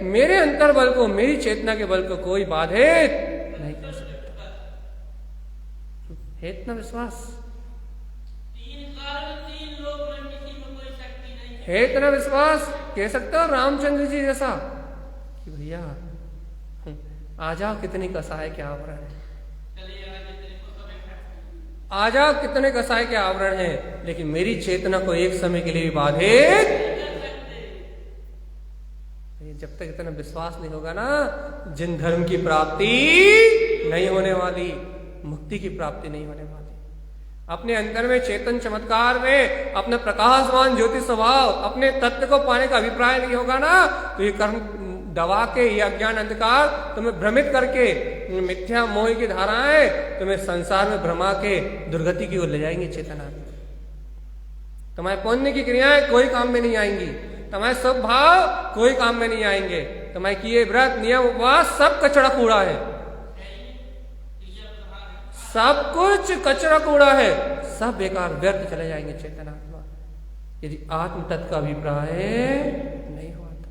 मेरे अंतर बल को, मेरी चेतना के बल को कोई बाधित नहीं कर सकता। है इतना विश्वास, है इतना विश्वास, कह सकते हो रामचंद्र जी जैसा कि भैया आ जाओ कितनी कसाय के आवरण है, आ जाओ कितने कसाय के आवरण है, लेकिन मेरी चेतना को एक समय के लिए भी बाधित, जब तक इतना विश्वास नहीं होगा ना, जिन धर्म की प्राप्ति नहीं होने वाली, मुक्ति की प्राप्ति नहीं होने वाली। अपने अंतर में चेतन चमत्कार में अपने प्रकाशवान ज्योति स्वभाव, अपने तत्व को पाने का अभिप्राय नहीं होगा ना, तो ये कर्म दबा के, ये अज्ञान अंधकार तुम्हें भ्रमित करके, मिथ्या मोह की धाराएं तुम्हें संसार में भ्रमा के दुर्गति की ओर ले जाएंगे। चेतना तुम्हारे पुण्य की क्रियाएं कोई काम में नहीं आएंगी, तुम्हारे सब भाव कोई काम में नहीं आएंगे, तुम्हारे किए व्रत नियम उपवास सब कचरा कूड़ा है, सब कुछ कचरा कूड़ा है, सब बेकार व्यर्थ चले जाएंगे। चेतनात्मा यदि आत्म तत्व का अभिप्राय नहीं हुआ तो,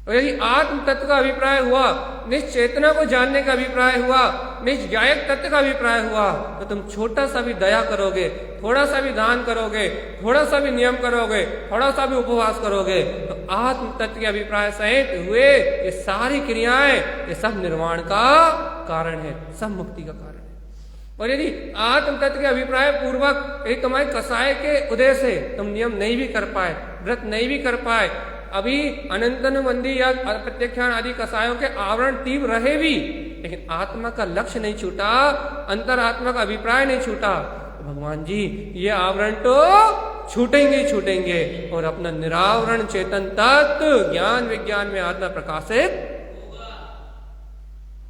और यदि आत्म तत्व का अभिप्राय हुआ, निज चेतना को जानने का अभिप्राय हुआ, निज गायक तत्व का अभिप्राय हुआ, तो तुम छोटा सा भी दया करोगे, थोड़ा सा भी दान करोगे, थोड़ा सा भी नियम करोगे, थोड़ा सा भी उपवास करोगे, तो आत्म तत्व के अभिप्राय सहित हुए ये सारी क्रियाएं, ये सब निर्वाण का कारण है, सब मुक्ति का कारण है। और यदि आत्म तत्व के अभिप्राय पूर्वक यदि तुम्हारे कसाय के उदय से तुम नियम नहीं भी कर पाए, व्रत नहीं भी कर पाए, अभी अनंतनुबंधी या प्रत्यक्षान आदि कसायों के आवरण तीव्र रहे भी, लेकिन आत्मा का लक्ष्य नहीं छूटा, अंतरात्मा का अभिप्राय नहीं छूटा, तो भगवान जी ये आवरण तो छूटेंगे ही छूटेंगे, और अपना निरावरण चेतन तत्व ज्ञान विज्ञान में आत्मा प्रकाशित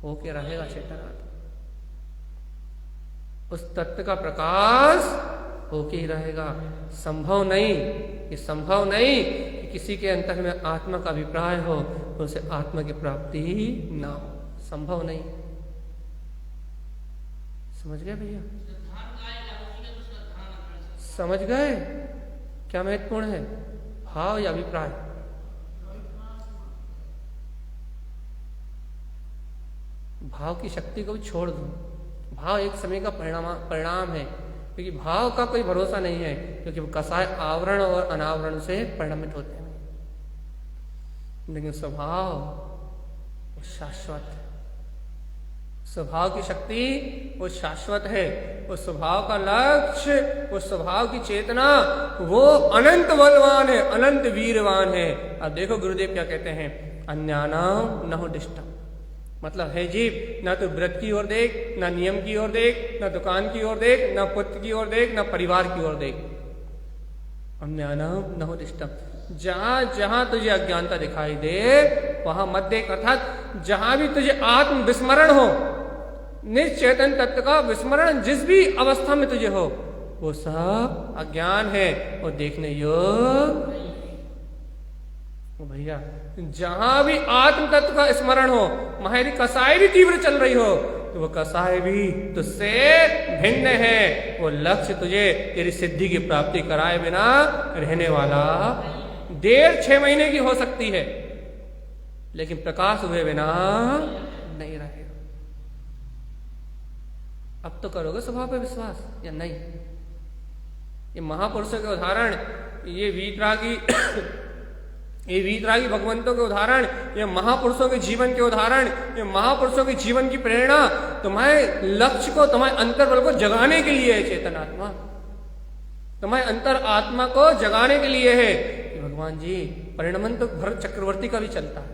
होके रहेगा। चेतन उस तत्व का प्रकाश होके ही रहेगा। संभव नहीं, ये संभव नहीं कि किसी के अंतर में आत्मा का अभिप्राय हो तो उसे आत्मा की प्राप्ति ना हो, संभव नहीं। समझ गए भैया? समझ गए क्या महत्वपूर्ण है, भाव या अभिप्राय? भाव की शक्ति को भी छोड़ दो, भाव एक समय का परिणाम है, क्योंकि भाव का कोई भरोसा नहीं है, क्योंकि वो कसाय आवरण और अनावरण से परिणमित होते हैं, लेकिन स्वभाव वो शाश्वत है, स्वभाव की शक्ति वो शाश्वत है, वो स्वभाव का लक्ष्य, वो स्वभाव की चेतना वो अनंत बलवान है, अनंत वीरवान है। अब देखो गुरुदेव क्या कहते हैं, अन्यानाम न हो डिष्टम, मतलब है जीव, ना तो व्रत की ओर देख, ना नियम की ओर देख, ना दुकान की ओर देख, ना पुत्र की ओर देख, ना परिवार की ओर देख, अन्यानाम न हो डिष्टम, जहां जहां तुझे अज्ञानता दिखाई दे वहां मत देख, अर्थात जहां भी तुझे आत्म विस्मरण हो, निश्चेतन तत्व का विस्मरण जिस भी अवस्था में तुझे हो, वो सब अज्ञान है और देखने योग्य भैया। जहां भी आत्म तत्व का स्मरण हो, माहरी कसाई भी तीव्र चल रही हो, तो वो कसाई भी तुझसे भिन्न है, वो लक्ष्य तुझे तेरी सिद्धि की प्राप्ति कराए बिना रहने वाला। देर 6 महीने की हो सकती है, लेकिन प्रकाश हुए बिना नहीं रहेगा। अब तो करोगे स्वभाव पे विश्वास या नहीं? ये महापुरुषों के उदाहरण, ये वीतरागी भगवंतों के उदाहरण, ये महापुरुषों के जीवन के उदाहरण, ये महापुरुषों के जीवन की प्रेरणा तुम्हारे लक्ष्य को, तुम्हारे अंतर्बल को जगाने के लिए है। चेतन आत्मा तुम्हारे अंतर आत्मा को जगाने के लिए है। भगवान जी परिणमन तो भरत चक्रवर्ती का भी चलता है,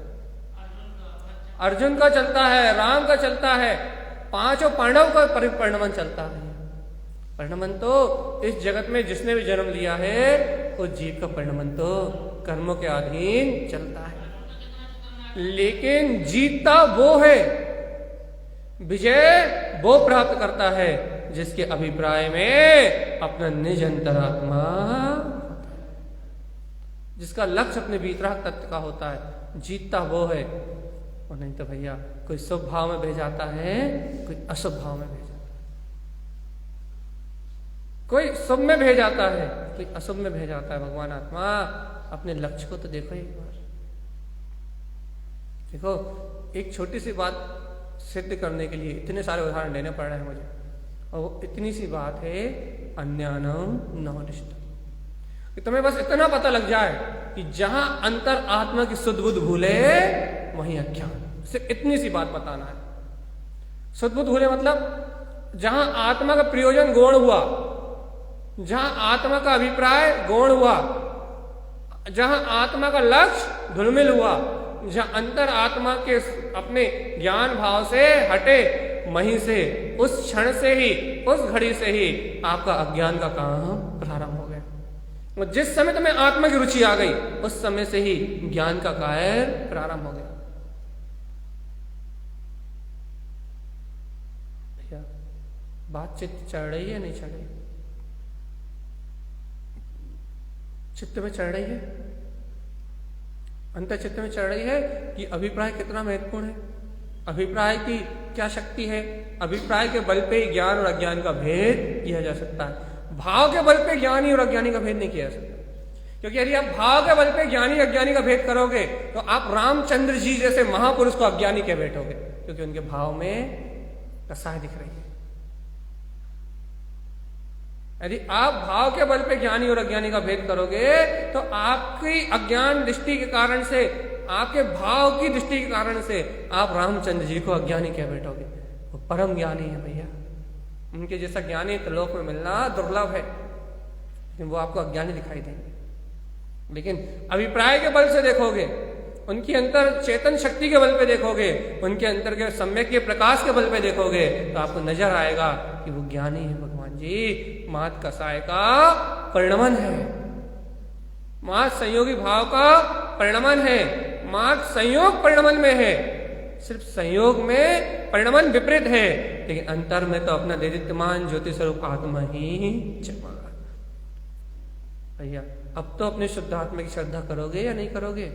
अर्जुन का चलता है, राम का चलता है, पांचों पांडव का परिणमन चलता है। परिणमन तो इस जगत में जिसने भी जन्म लिया है उस जीव का परिणमन तो कर्मों के अधीन चलता है। लेकिन जीतता वो है, विजय वो प्राप्त करता है जिसके अभिप्राय में अपना निज अंतरात्मा, जिसका लक्ष्य अपने वितराग तत्व का होता है। जीतता वो है, और नहीं तो भैया कोई शुभ भाव में भेजाता है, कोई अशुभ भाव में भेजाता है, कोई शुभ में भेजाता है, कोई अशुभ में भेजाता है। भगवान आत्मा अपने लक्ष्य को तो देखो एक बार। देखो, एक छोटी सी बात सिद्ध करने के लिए इतने सारे उदाहरण देने पड़ रहे हैं मुझे, और वो इतनी सी बात है अन्यानम नवनिष्ठ। तुम्हें बस इतना पता लग जाए कि जहां अंतर आत्मा की शुद्ध बुद्ध भूले वहीं अज्ञान, सिर्फ इतनी सी बात बताना है। शुद्ध बुद्ध भूले मतलब जहां आत्मा का प्रयोजन गौण हुआ, जहां आत्मा का अभिप्राय गौण हुआ, जहां आत्मा का लक्ष्य धुलमिल हुआ, जहां अंतर आत्मा के अपने ज्ञान भाव से हटे, वहीं से उस क्षण से ही, उस घड़ी से ही आपका अज्ञान का काम प्रारंभ हो गया। और जिस समय तुम्हें आत्मा की रुचि आ गई उस समय से ही ज्ञान का कार्य प्रारंभ हो गया। भैया बातचीत चढ़ रही है, नहीं चढ़ रही? चित्त में चढ़ रही है, अंतर चित्त में चढ़ रही है कि अभिप्राय कितना महत्वपूर्ण है, अभिप्राय की क्या शक्ति है। अभिप्राय के बल पे ज्ञान और अज्ञान का भेद किया जा सकता है, भाव के बल पे ज्ञानी और अज्ञानी का भेद नहीं किया जा सकता। क्योंकि यदि आप भाव के बल पे ज्ञानी अज्ञानी का भेद करोगे तो आप रामचंद्र जी जैसे महापुरुष को अज्ञानी कह बैठोगे, क्योंकि उनके भाव में कसाई दिख रही है। यदि आप भाव के बल पे ज्ञानी और अज्ञानी का भेद करोगे तो आपकी अज्ञान दृष्टि के कारण से, आपके भाव की दृष्टि के कारण से आप रामचंद्र जी को अज्ञानी कह बैठोगे। वो परम ज्ञानी है भैया, उनके जैसा ज्ञानी त्रिलोक में मिलना दुर्लभ है, लेकिन वो आपको अज्ञानी दिखाई देंगे। लेकिन अभिप्राय के बल से देखोगे, उनकी अंतर चेतन शक्ति के बल पे देखोगे, उनके अंतर के सम्यक के प्रकाश के बल पे देखोगे तो आपको नजर आएगा कि वो ज्ञानी है। भगवान जी मात कसाय का परिणमन है, मात संयोगी भाव का परिणमन है, मात संयोग परिणमन में है। सिर्फ संयोग में परिणमन विपरीत है, लेकिन अंतर में तो अपना देदीप्यमान ज्योति स्वरूप आत्मा ही चमका। भैया अब तो अपने शुद्ध आत्मा की श्रद्धा करोगे या नहीं करोगे?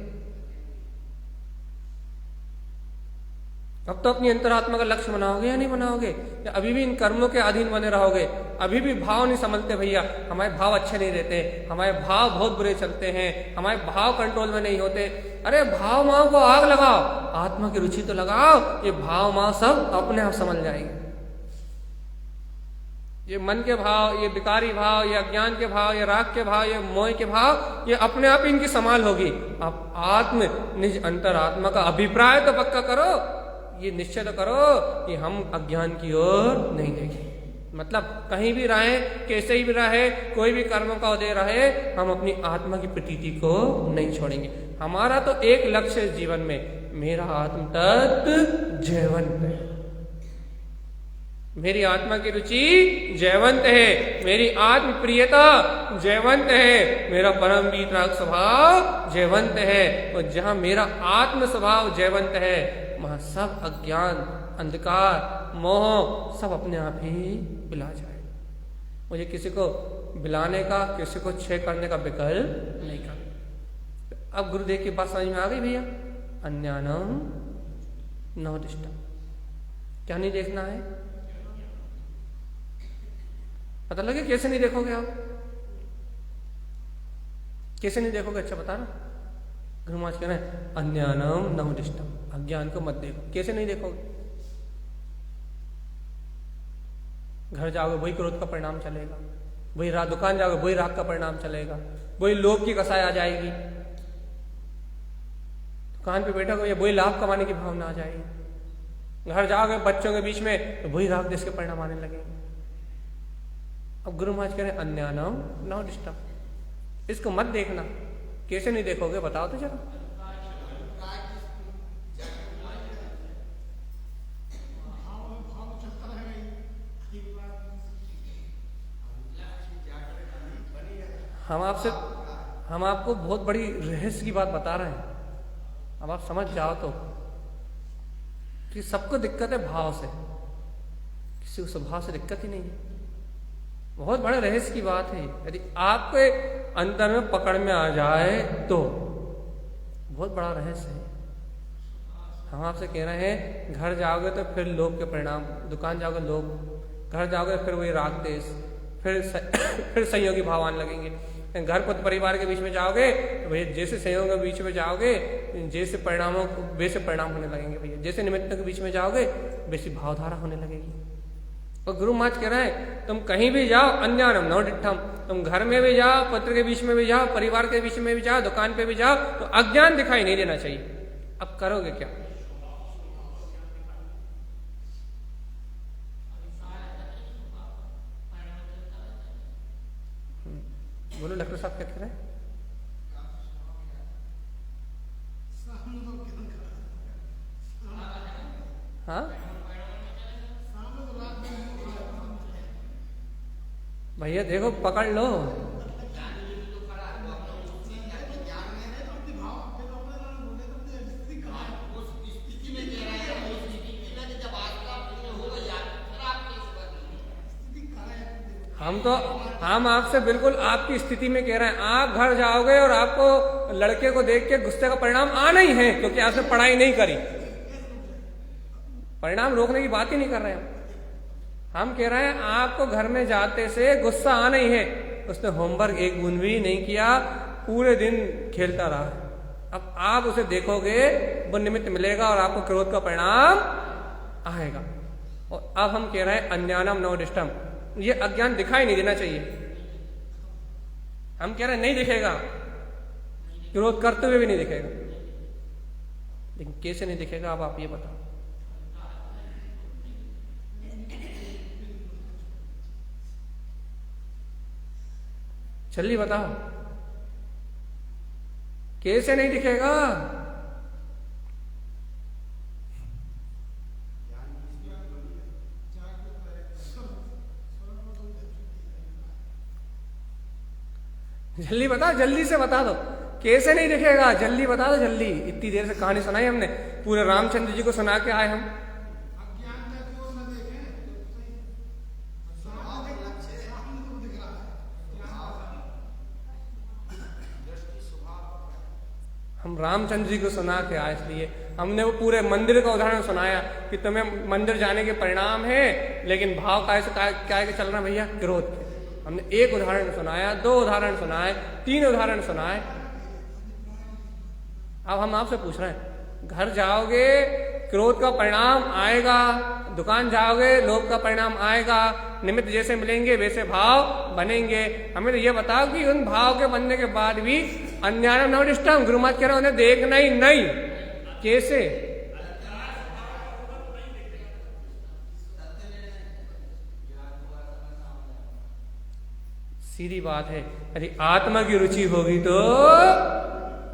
अब तो अपनी अंतरात्मा का लक्ष्य बनाओगे या नहीं बनाओगे? या अभी भी इन कर्मों के अधीन बने रहोगे? अभी भी भाव नहीं समझते भैया, हमारे भाव अच्छे नहीं रहते, हमारे भाव बहुत बुरे चलते हैं, हमारे भाव कंट्रोल में नहीं होते। अरे भाव माव को आग लगाओ, आत्मा की रुचि तो लगाओ, ये भाव माव सब अपने आप समझ जाएंगे। ये मन के भाव, ये विकारी भाव, ये अज्ञान के भाव, ये राग के भाव, ये मोह के भाव, ये अपने आप इनकी संभाल होगी। आप आत्म निज अंतरात्मा का अभिप्राय तो पक्का करो, ये निश्चय तो करो कि हम अज्ञान की ओर नहीं देखें। मतलब कहीं भी रहे, कैसे ही भी रहे, कोई भी कर्म का उदय रहे, हम अपनी आत्मा की प्रतीति को नहीं छोड़ेंगे। हमारा तो एक लक्ष्य है जीवन में, मेरा आत्म तत्व जयवंत है, मेरी आत्मा की रुचि जयवंत है, मेरी आत्म प्रियता जयवंत है, मेरा परम वीतराग स्वभाव जयवंत है। और जहां मेरा आत्म स्वभाव जयवंत है वहां सब अज्ञान, अंधकार, मोह सब अपने आप ही बिला जाए। मुझे किसी को बिलाने का, किसी को क्षय करने का विकल्प नहीं करना। अब गुरुदेव की बात समझ में आ गई भैया? अन्यानम नवदिष्टम, क्या नहीं देखना है? पता लगे कैसे नहीं देखोगे आप? कैसे नहीं देखोगे? अच्छा बता रहा, गुरु महाराज कह रहे हैं अन्यानम नवदिष्टम, अज्ञान को मत देखो। कैसे नहीं देखोगे? घर जाओगे वही क्रोध का परिणाम चलेगा, वही दुकान जाओगे वही राग का परिणाम चलेगा, वही लोभ की कसाई आ जाएगी, दुकान पे बैठोगे वही लाभ कमाने की भावना आ जाएगी, घर जाओगे बच्चों के बीच में तो वही राग देश के परिणाम आने लगेंगे। अब गुरु महाराज कह रहे हैं अन्यानम नवदिष्टम, इसको मत देखना। कैसे नहीं देखोगे बताओ तो जरा। हम आपको बहुत बड़ी रहस्य की बात बता रहे हैं, अब आप समझ जाओ तो कि सबको दिक्कत है भाव से, किसी को स्वभाव से दिक्कत ही नहीं है। बहुत बड़े रहस्य की बात है। यदि आपके अंतर में पकड़ में आ जाए तो बहुत बड़ा रहस्य है। हम आपसे कह रहे हैं घर जाओगे तो फिर लोभ के परिणाम, दुकान जाओगे लोभ, घर जाओगे फिर वही राग देश, फिर संयोगी भाव आने लगेंगे। घर पुत्र परिवार के बीच में जाओगे तो भैया जैसे संयोग के बीच में जाओगे जैसे परिणामों वैसे परिणाम होने लगेंगे भैया, जैसे निमित्तों के बीच में जाओगे वैसी भावधारा होने लगेगी। और गुरु महाराज कह रहे हैं तुम कहीं भी जाओ अज्ञानम नवडिठम, तुम घर में भी जाओ, पुत्र के बीच में भी जाओ, परिवार के बीच में भी जाओ, दुकान पे भी जाओ तो अज्ञान दिखाई नहीं देना चाहिए। अब करोगे क्या? बोलो डॉक्टर साहब क्या कह रहे हैं? हाँ भैया देखो पकड़ लो, हम आपसे बिल्कुल आपकी स्थिति में कह रहे हैं। आप घर जाओगे और आपको लड़के को देख के गुस्से का परिणाम आना ही है, क्योंकि आपने पढ़ाई नहीं करी। परिणाम रोकने की बात ही नहीं कर रहे हैं हम कह रहे हैं आपको घर में जाते से गुस्सा आना ही है। उसने होमवर्क एक बूंद भी नहीं किया, पूरे दिन खेलता रहा। अब आप उसे देखोगे वो निमित्त मिलेगा और आपको क्रोध का परिणाम आएगा। और अब हम कह रहे हैं अज्ञानम नवदिष्टम, ये अज्ञान दिखाई नहीं देना चाहिए। हम कह रहे हैं नहीं दिखेगा, क्रोध करते हुए भी नहीं दिखेगा। लेकिन कैसे नहीं दिखेगा अब आप ये बताओ। जल्दी बताओ कैसे नहीं दिखेगा? जल्दी बताओ, जल्दी से बता दो कैसे नहीं दिखेगा, जल्दी बता दो जल्दी। इतनी देर से कहानी सुनाई हमने, पूरे रामचंद्र जी को सुना के आए हम। हम रामचंद्र जी को सुना के आए, इसलिए हमने वो पूरे मंदिर का उदाहरण सुनाया कि तुम्हें मंदिर जाने के परिणाम है, लेकिन भाव क्या चल रहा भैया? क्रोध के। हमने एक उदाहरण सुनाया, दो उदाहरण सुनाए, तीन उदाहरण सुनाए। अब हम आपसे पूछ रहे हैं घर जाओगे क्रोध का परिणाम आएगा, दुकान जाओगे लोभ का परिणाम आएगा, निमित्त जैसे मिलेंगे वैसे भाव बनेंगे। हमें तो ये बताओ कि उन भाव के बनने के बाद भी अज्ञानम नवदिष्टम, गुरु महाराज कह रहे उन्हें देखना ही नहीं। कैसे? सीधी बात है, यदि आत्मा की रुचि होगी तो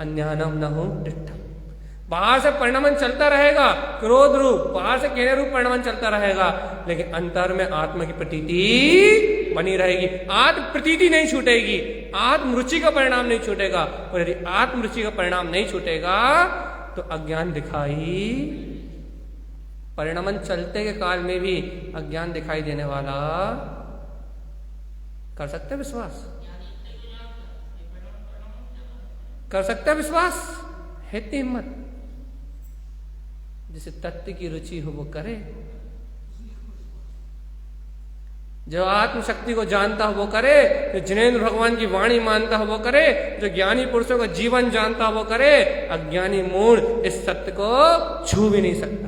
अज्ञानम नवदिष्टम। बाहर से परिणमन चलता रहेगा, क्रोध रूप, बाहर से कहने रूप परिणमन चलता रहेगा, लेकिन अंतर में आत्मा की प्रतीति बनी रहेगी। आत्म प्रतीति नहीं छूटेगी, आत्म रुचि का परिणाम नहीं छूटेगा। और यदि आत्म रुचि का परिणाम नहीं छूटेगा तो अज्ञान दिखाई, परिणमन चलते के काल में भी अज्ञान दिखाई देने वाला। कर सकते विश्वास? कर सकते विश्वास? है इतनी हिम्मत? जिसे तत्व की रुचि हो वो करे, जो आत्मशक्ति को जानता हो वो करे, जो जिनेंद्र भगवान की वाणी मानता हो वो करे, जो ज्ञानी पुरुषों का जीवन जानता हो वो करे। अज्ञानी मूढ़ इस सत्य को छू भी नहीं सकता।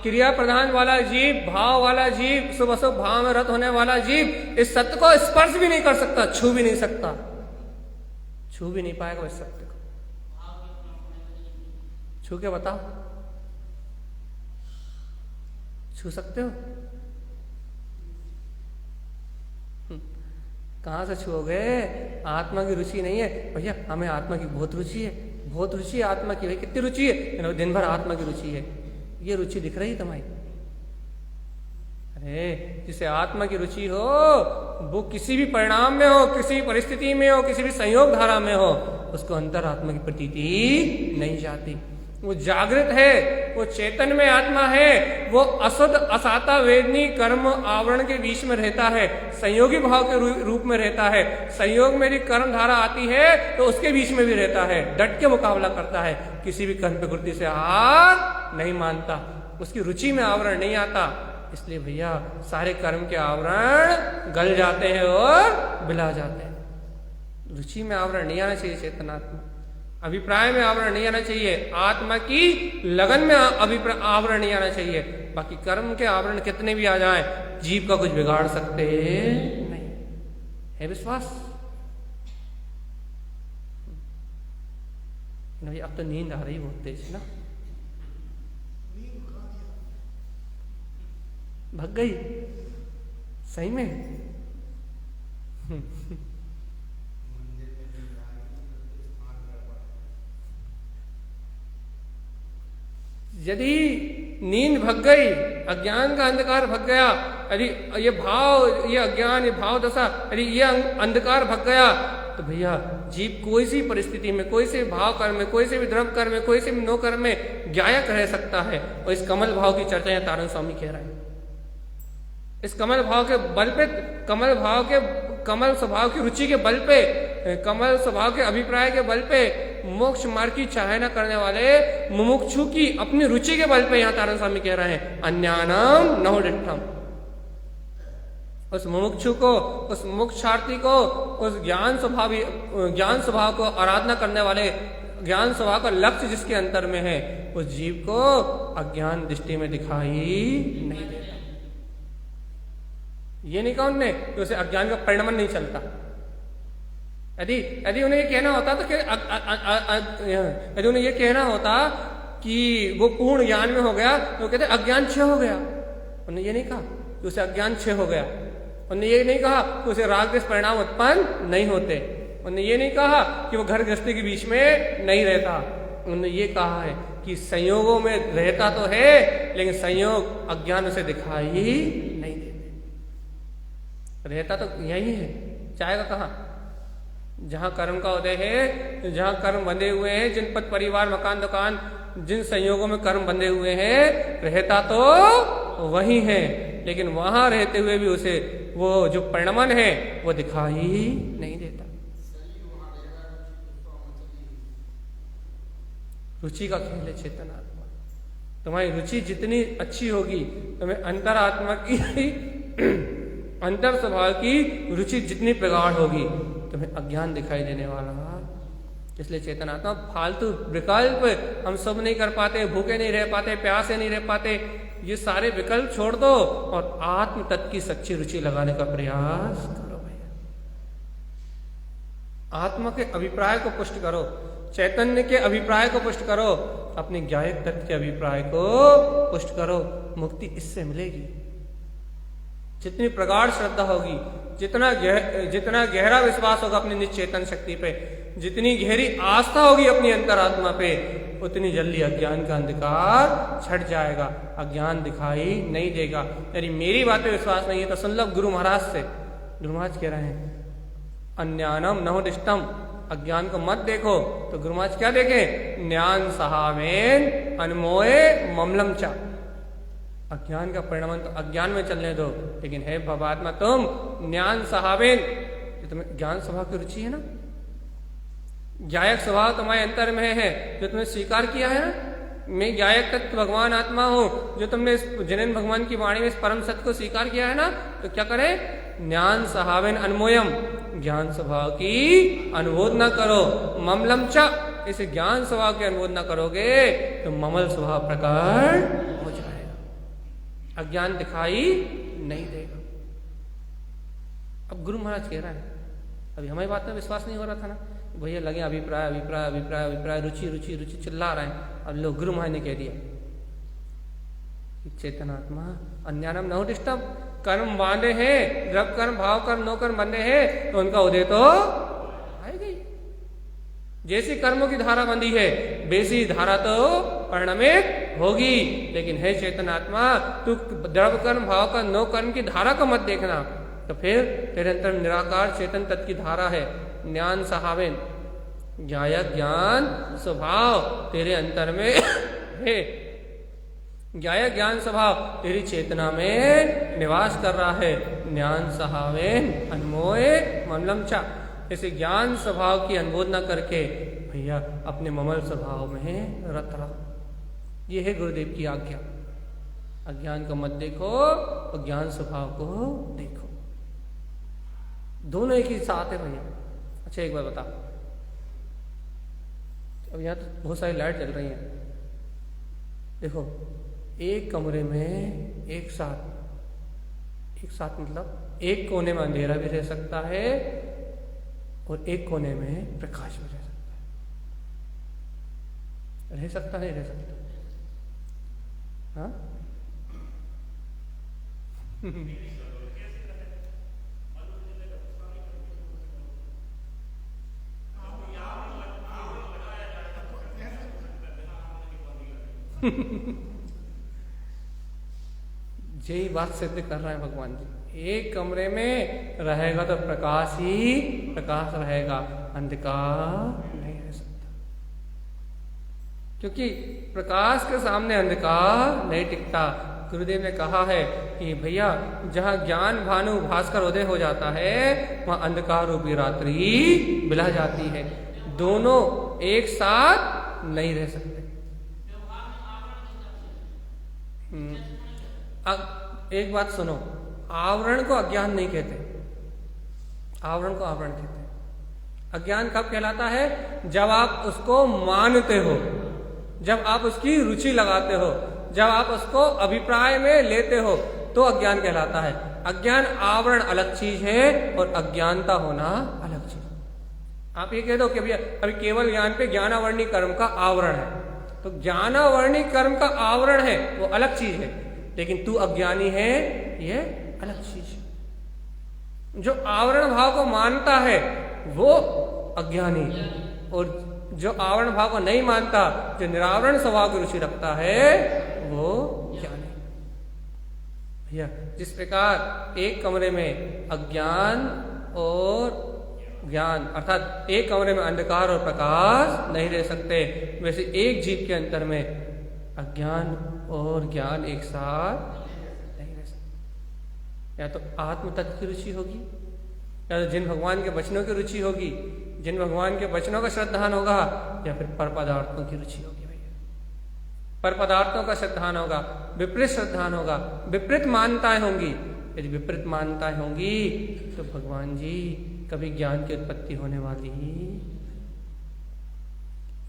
क्रिया प्रधान वाला जीव, भाव वाला जीव, शुभ अशुभ भाव में रत होने वाला जीव इस सत्य को स्पर्श भी नहीं कर सकता, छू भी नहीं सकता, छू भी नहीं पाएगा इस सत्य को। छू के बताओ, छू सकते हो? कहां से छूओगे? आत्मा की रुचि नहीं है भैया। हमें आत्मा की बहुत रुचि है, बहुत रुचि है आत्मा की। भाई कितनी रुचि है? दिन भर आत्मा की रुचि है। ये रुचि दिख रही तुम्हारी? अरे जिसे आत्मा की रुचि हो वो किसी भी परिणाम में हो, किसी भी परिस्थिति में हो, किसी भी संयोग धारा में हो, उसको अंतरात्मा की प्रतीति नहीं जाती। वो जागृत है, वो चेतन में आत्मा है, वो असद असाता वेदनी कर्म आवरण के बीच में रहता है, संयोगी भाव के रूप में रहता है। संयोग में यदि कर्म धारा आती है तो उसके बीच में भी रहता है, डट के मुकाबला करता है, किसी भी कर्म प्रवृत्ति से हार नहीं मानता, उसकी रुचि में आवरण नहीं आता। इसलिए भैया सारे कर्म के आवरण गल जाते हैं और बिला जाते हैं। रुचि में आवरण नहीं आना चाहिए, चेतनात्मा अभिप्राय में आवरण नहीं आना चाहिए, आत्मा की लगन में आवरण नहीं आना चाहिए। बाकी कर्म के आवरण कितने भी आ जाएं, जीव का कुछ बिगाड़ सकते नहीं। है विश्वास? नहीं, अब तो नींद आ रही बहुत तेज ना, भग गई सही में। यदि नींद भग गई, अज्ञान का अंधकार भग गया, यदि ये भाव, ये अज्ञान, ये भाव दशा, यदि ये अंधकार भग गया, तो भैया जीव कोई सी परिस्थिति में, कोई से भाव कर्म में, कोई से भी द्रव्य कर्म में, कोई से भी नो कर्म में ज्ञायक रह सकता है। और इस कमल भाव की चर्चा यहाँ तारण स्वामी कह रहे हैं। इस कमल भाव के बल पे, कमल स्वभाव की रुचि के बल पे, कमल स्वभाव के अभिप्राय के बल पे, मोक्ष मार्ग की चाहना करने वाले मुमुक्षु की अपनी रुचि के बल पे यहाँ तारण स्वामी कह रहे हैं अन्यानम नहुडिष्ठम। उस मुमुक्षु को, उस मोक्षार्थी को, उस ज्ञान स्वभाव को आराधना करने वाले, ज्ञान स्वभाव का लक्ष्य जिसके अंतर में है, उस जीव को अज्ञान दृष्टि में दिखाई नहीं देता। ये नहीं कहा उनने कि उसे अज्ञान का परिणमन नहीं चलता। यदि उन्हें ये कहना होता तो यदि उन्हें ये कहना होता कि वो पूर्ण ज्ञान में हो गया तो कहते अज्ञान क्षय हो गया। उन्होंने ये नहीं कहा कि उसे अज्ञान क्षय हो गया। उन्होंने ये नहीं कहा कि उसे राग द्वेष परिणाम उत्पन्न नहीं होते। उन्होंने ये नहीं कहा कि वो घर गृहस्थी के बीच में नहीं रहता। उन्होंने ये कहा है कि संयोगों में रहता तो है, लेकिन संयोग अज्ञान उसे दिखाई नहीं देते। रहता तो यही है, चाहेगा कहाँ? जहां कर्म का उदय है, जहां कर्म बंधे हुए हैं, जिन पद परिवार मकान दुकान, जिन संयोगों में कर्म बंधे हुए हैं, रहता तो वही है, लेकिन वहां रहते हुए भी उसे वो जो परिणमन है वो दिखाई नहीं देता। रुचि का खेल है चेतनात्मा। तुम्हारी रुचि जितनी अच्छी होगी, तुम्हें अंतरात्मा की अंतर स्वभाव की रुचि जितनी प्रगाढ़ होगी, तुम्हें अज्ञान दिखाई देने वाला। इसलिए चेतनात्मा फालतू विकल्प हम सब नहीं कर पाते, भूखे नहीं रह पाते, प्यासे नहीं रह पाते, ये सारे विकल्प छोड़ दो और आत्म तत्व की सच्ची रुचि लगाने का प्रयास करो भैया। आत्मा के अभिप्राय को पुष्ट करो, चैतन्य के अभिप्राय को पुष्ट करो, अपने ज्ञायक तत्व के अभिप्राय को पुष्ट करो। मुक्ति इससे मिलेगी। जितनी प्रगाढ़ श्रद्धा होगी, जितना गहरा विश्वास होगा अपनी निश्चेतन शक्ति पे, जितनी गहरी आस्था होगी अपनी अंतरात्मा पे, उतनी जल्दी अज्ञान का अंधकार छट जाएगा, अज्ञान दिखाई नहीं देगा। यदि मेरी बात पे विश्वास नहीं है तो सुन लो गुरु महाराज से। गुरु महाराज कह रहे हैं अन्यानम नहुदिष्टम, अज्ञान को मत देखो। तो गुरु महाराज क्या देखे? ज्ञान सहावेन अनमोए ममलम चा। अज्ञान का परिणाम तो अज्ञान में चलने दो, लेकिन है भवात्मा तुम ज्ञान सहावेन, तुम्हें ज्ञान स्वभाव की रुचि है ना, ज्ञायक स्वभाव तुम्हारे अंतर में है, जो तुमने स्वीकार किया है ना, मैं ज्ञायक तत्व भगवान आत्मा हूं, जो तुमने इस जिनेन भगवान की वाणी में इस परम सत्य को स्वीकार किया है ना, तो क्या करे? ज्ञान सहावेन अनमोयम, ज्ञान स्वभाव की अनुबोध न करो। ममलम च, इसे ज्ञान स्वभाव की अनुबोध न करोगे तो ममल स्वभाव प्रकट हो जाएगा, अज्ञान दिखाई नहीं देगा। अब गुरु महाराज कह रहा है, अभी हमारी बात में विश्वास नहीं हो रहा था ना, भैया लगे अभिप्राय अभिप्राय अभिप्राय अभिप्राय, रुचि रुचि रुचि चिल्ला रहे हैं। अब लोग गुरु महाराज ने कह दिया चेतनात्मा अन्यानम नहुदिष्टम, कर्म बांधे हैं, द्रव्य कर्म भाव कर्म नो कर्म बंधे हैं, तो उनका उदय तो आएगी। जैसी कर्मों की धारा बंधी है, वैसी धारा तो परिणमित होगी। लेकिन है चेतनात्मा, तू द्रव्य कर्म भाव कर्म नो कर्म की धारा को मत देखना, तो फिर तेरे अंतर निराकार चेतन तत्व की धारा है, ज्ञान सहावेन, ज्ञाया ज्ञान स्वभाव तेरे अंतर में है, ज्ञाया ज्ञान स्वभाव तेरी चेतना में निवास कर रहा है। ज्ञान सहावेन अनमोय ममलम चा, ऐसे ज्ञान स्वभाव की अनुमोदना करके भैया अपने ममल स्वभाव में रत रहो। ये है गुरुदेव की आज्ञा। अज्ञान को मत देखो और ज्ञान स्वभाव को देखो, दोनों एक ही साथ है भैया। अच्छा एक बार बता, अब यहाँ तो बहुत सारी लाइट जल रही हैं, देखो एक कमरे में एक साथ मतलब एक कोने में अंधेरा भी रह सकता है और एक कोने में प्रकाश भी रह सकता नहीं रह सकता? हाँ यही बात सिद्ध कर रहे हैं भगवान जी। एक कमरे में रहेगा तो प्रकाश ही प्रकाश रहेगा, अंधकार नहीं रह सकता, क्योंकि प्रकाश के सामने अंधकार नहीं टिकता। गुरुदेव ने कहा है कि भैया जहाँ ज्ञान भानु भास्कर उदय हो जाता है वहाँ अंधकार रूपी रात्रि बिला जाती है, दोनों एक साथ नहीं रह सकते। एक बात सुनो, आवरण को अज्ञान नहीं कहते, आवरण को आवरण कहते हैं। अज्ञान कब कहलाता है? जब आप उसको मानते हो, जब आप उसकी रुचि लगाते हो, जब आप उसको अभिप्राय में लेते हो, तो अज्ञान कहलाता है। अज्ञान आवरण अलग चीज है और अज्ञानता होना अलग चीज। आप ये कह दो कि भैया अभी केवल ज्ञान पे ज्ञानावर्णी कर्म का आवरण है, तो ज्ञानावर्णी कर्म का आवरण है वो अलग चीज है, लेकिन तू अज्ञानी है ये अलग चीज है। जो आवरण भाव को मानता है वो अज्ञानी, और जो आवरण भाव को नहीं मानता, जो निरावरण स्वभाव की रुचि रखता है वो ज्ञानी। भैया जिस प्रकार एक कमरे में अज्ञान और ज्ञान अर्थात एक कमरे में अंधकार और प्रकाश नहीं रह सकते, वैसे एक जीव के अंतर में अज्ञान और ज्ञान एक साथ नहीं रह सकते। या तो आत्म तत्व की रुचि होगी, या तो जिन भगवान के वचनों की रुचि होगी, जिन भगवान के वचनों का श्रद्धान होगा, या फिर पर पदार्थों की रुचि होगी। भैया पर पदार्थों का श्रद्धान होगा, विपरीत श्रद्धान होगा, विपरीत मान्यताएं होंगी। यदि विपरीत मान्यताएं होंगी तो भगवान जी कभी ज्ञान की उत्पत्ति होने वाली ही।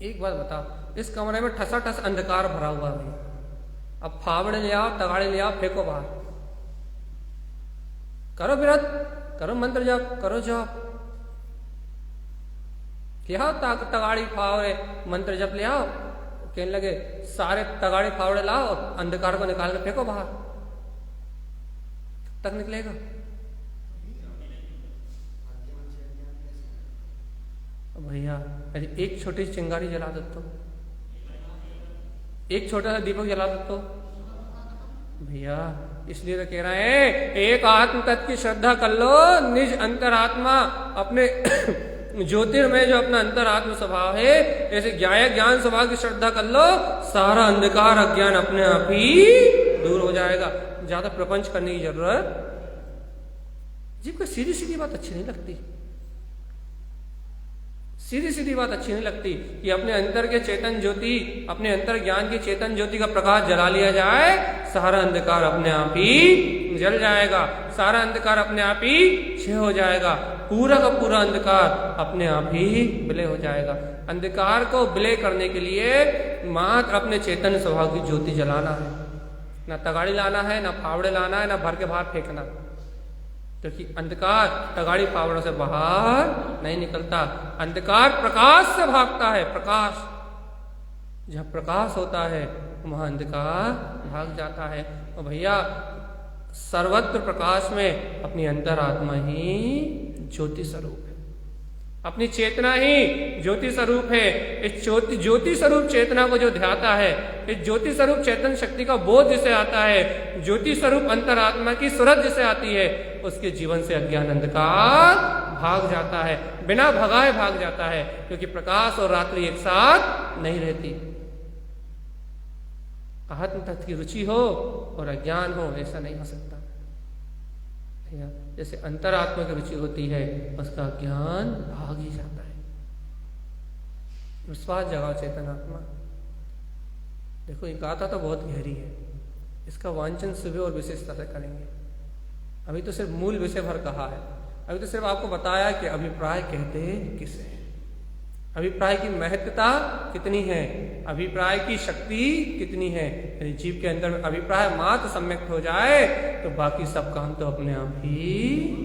एक बात बताओ, इस कमरे में ठसा ठस अंधकार भरा हुआ है, अब फावड़े ले आओ, तगाड़े ले आओ, फेंको बाहर, करो व्रत, करो मंत्र जाप, करो जाप, ले आओ तगाड़ी फावड़े मंत्र जप ले आओ, कहने लगे सारे तगाड़ी फावड़े लाओ और अंधकार को निकाल के फेंको बाहर, तक निकलेगा? भैया एक छोटी सी चिंगारी जला दो तो, एक छोटा सा दीपक जला दो तो भैया, इसलिए तो कह रहे हैं एक आत्म तत्व की श्रद्धा कर लो, निज अंतरात्मा अपने ज्योतिर्मय जो अपना अंतरात्म स्वभाव है, ऐसे ज्ञान स्वभाव की श्रद्धा कर लो, सारा अंधकार अज्ञान अपने आप ही दूर हो जाएगा। ज्यादा प्रपंच करने की जरूरत, जीव को सीधी सीधी बात अच्छी नहीं लगती, सीधी सीधी बात अच्छी नहीं लगती कि अपने अंतर के चेतन ज्योति, अपने अंतर ज्ञान की चेतन ज्योति का प्रकाश जला लिया जाए, सारा अंधकार अपने आप ही जल जाएगा, सारा अंधकार अपने आप ही क्षय हो जाएगा, पूरा का पूरा अंधकार अपने आप ही विलय हो जाएगा। अंधकार को विलय करने के लिए मात्र अपने चेतन स्वभाव की ज्योति जलाना है, ना तगाड़ी लाना है, ना फावड़े लाना है, ना भर के बाहर फेंकना, क्योंकि अंधकार तगाड़ी फावड़ों से बाहर नहीं निकलता, अंधकार प्रकाश से भागता है। प्रकाश, जहाँ प्रकाश होता है वहाँ अंधकार भाग जाता है। और भैया सर्वत्र प्रकाश में अपनी अंतरात्मा ही ज्योति स्वरूप है, अपनी चेतना ही ज्योति स्वरूप है। इस ज्योति स्वरूप चेतना को जो ध्याता है, इस ज्योति स्वरूप चेतन शक्ति का बोध जिसे आता है, ज्योति स्वरूप अंतरात्मा की सूरत जिसे आती है, उसके जीवन से अज्ञान अंधकार भाग जाता है, बिना भगाए भाग जाता है, क्योंकि प्रकाश और रात्रि एक साथ नहीं रहती। आत्म तत्व की रुचि हो और अज्ञान हो, ऐसा नहीं हो सकता। जैसे अंतरात्मा की रुचि होती है, उसका ज्ञान भाग ही जाता है। विश्वास जगाओ चेतनात्मा। देखो ये गाथा तो बहुत गहरी है, इसका वांचन सुबह और विशेषता से करेंगे। अभी तो सिर्फ मूल विषय भर कहा है, अभी तो सिर्फ आपको बताया कि अभिप्राय कहते किसे हैं, अभिप्राय की महत्ता कितनी है, अभिप्राय की शक्ति कितनी है। यदि जीव के अंदर में अभिप्राय मात्र सम्यक हो जाए तो बाकी सब काम तो अपने आप ही।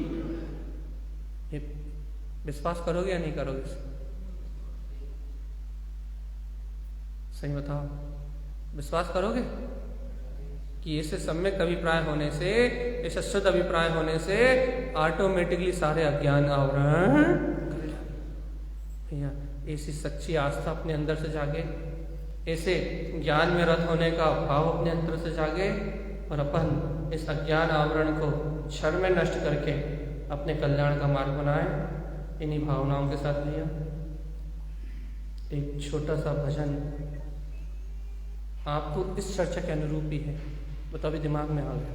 विश्वास करोगे या नहीं करोगे? सही बताओ, विश्वास करोगे कि ऐसे सम्यक अभिप्राय होने से, ऐसे शुद्ध अभिप्राय होने से ऑटोमेटिकली सारे अज्ञान आवरण कर जाए। ऐसी सच्ची आस्था अपने अंदर से जागे, ऐसे ज्ञान में रत होने का भाव अपने अंदर से जागे, और अपन इस अज्ञान आवरण को क्षण में नष्ट करके अपने कल्याण का मार्ग बनाए। इन्हीं भावनाओं के साथ लिया एक छोटा सा भजन आपको इस चर्चा के अनुरूप ही है, वो तो अभी दिमाग में आ गया।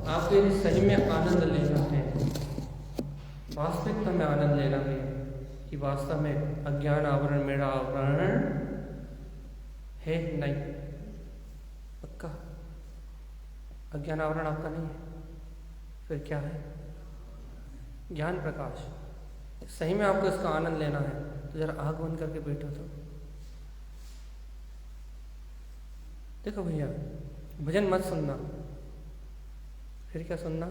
आपको यदि सही में आनंद लेना है, वास्तविकता में आनंद लेना है कि वास्तव में अज्ञान आवरण मेरा आवरण है नहीं, पक्का अज्ञान आवरण आपका नहीं है, फिर क्या है? ज्ञान प्रकाश। सही में आपको इसका आनंद लेना है तो जरा आग बंद करके बैठो। तो देखो भैया, भजन मत सुनना, फिर क्या सुनना?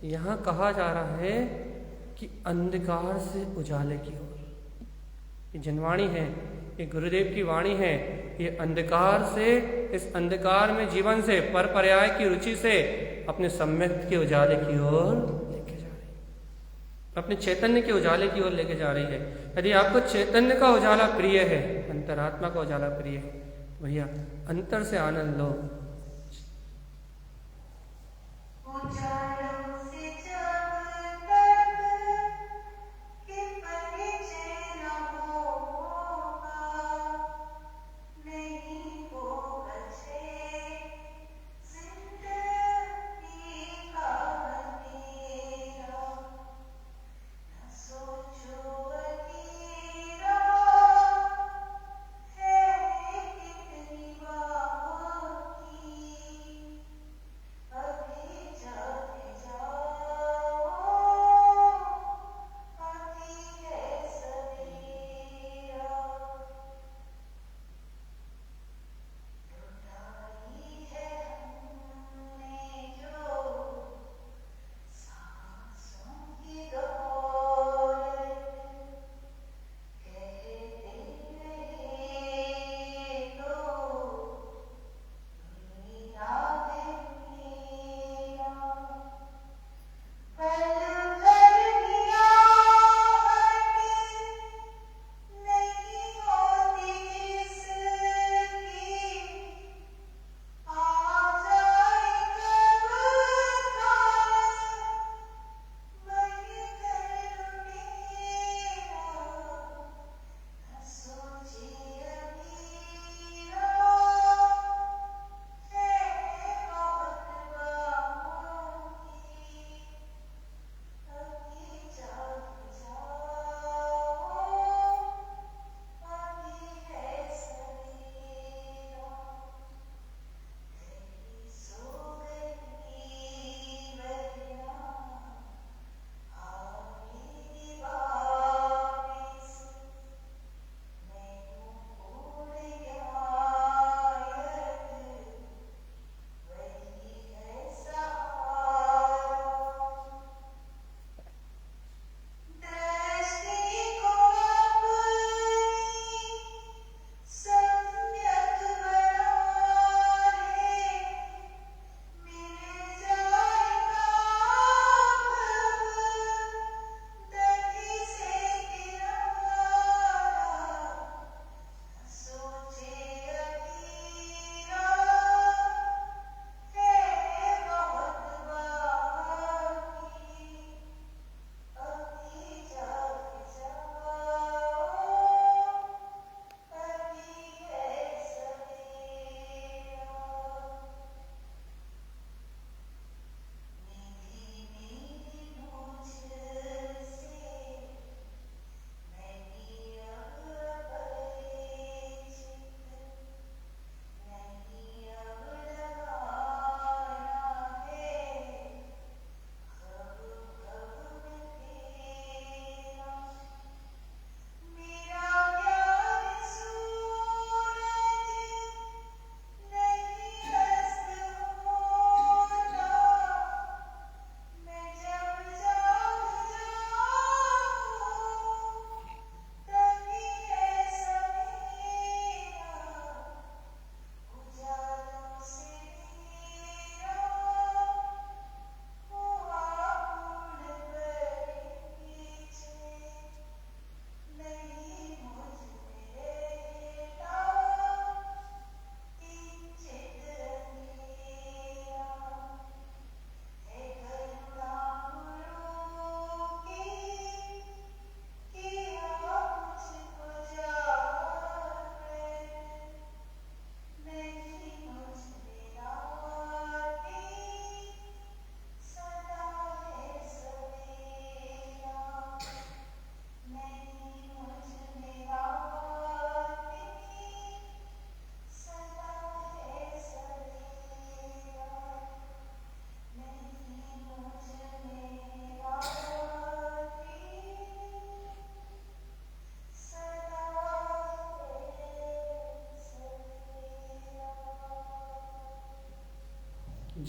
यहां कहा जा रहा है कि अंधकार से उजाले की ओर। ये जनवाणी है, ये गुरुदेव की वाणी है। ये अंधकार से, इस अंधकार में जीवन से पर पर्याय की रुचि से अपने सम्यक के उजाले की ओर लेके जा रही है, अपने चैतन्य के उजाले की ओर लेके जा रही है। यदि आपको चैतन्य का उजाला प्रिय है, अंतरात्मा का उजाला प्रिय है, तो भैया अंतर से आनंद लो।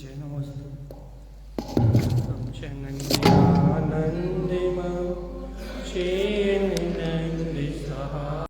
जय नमः।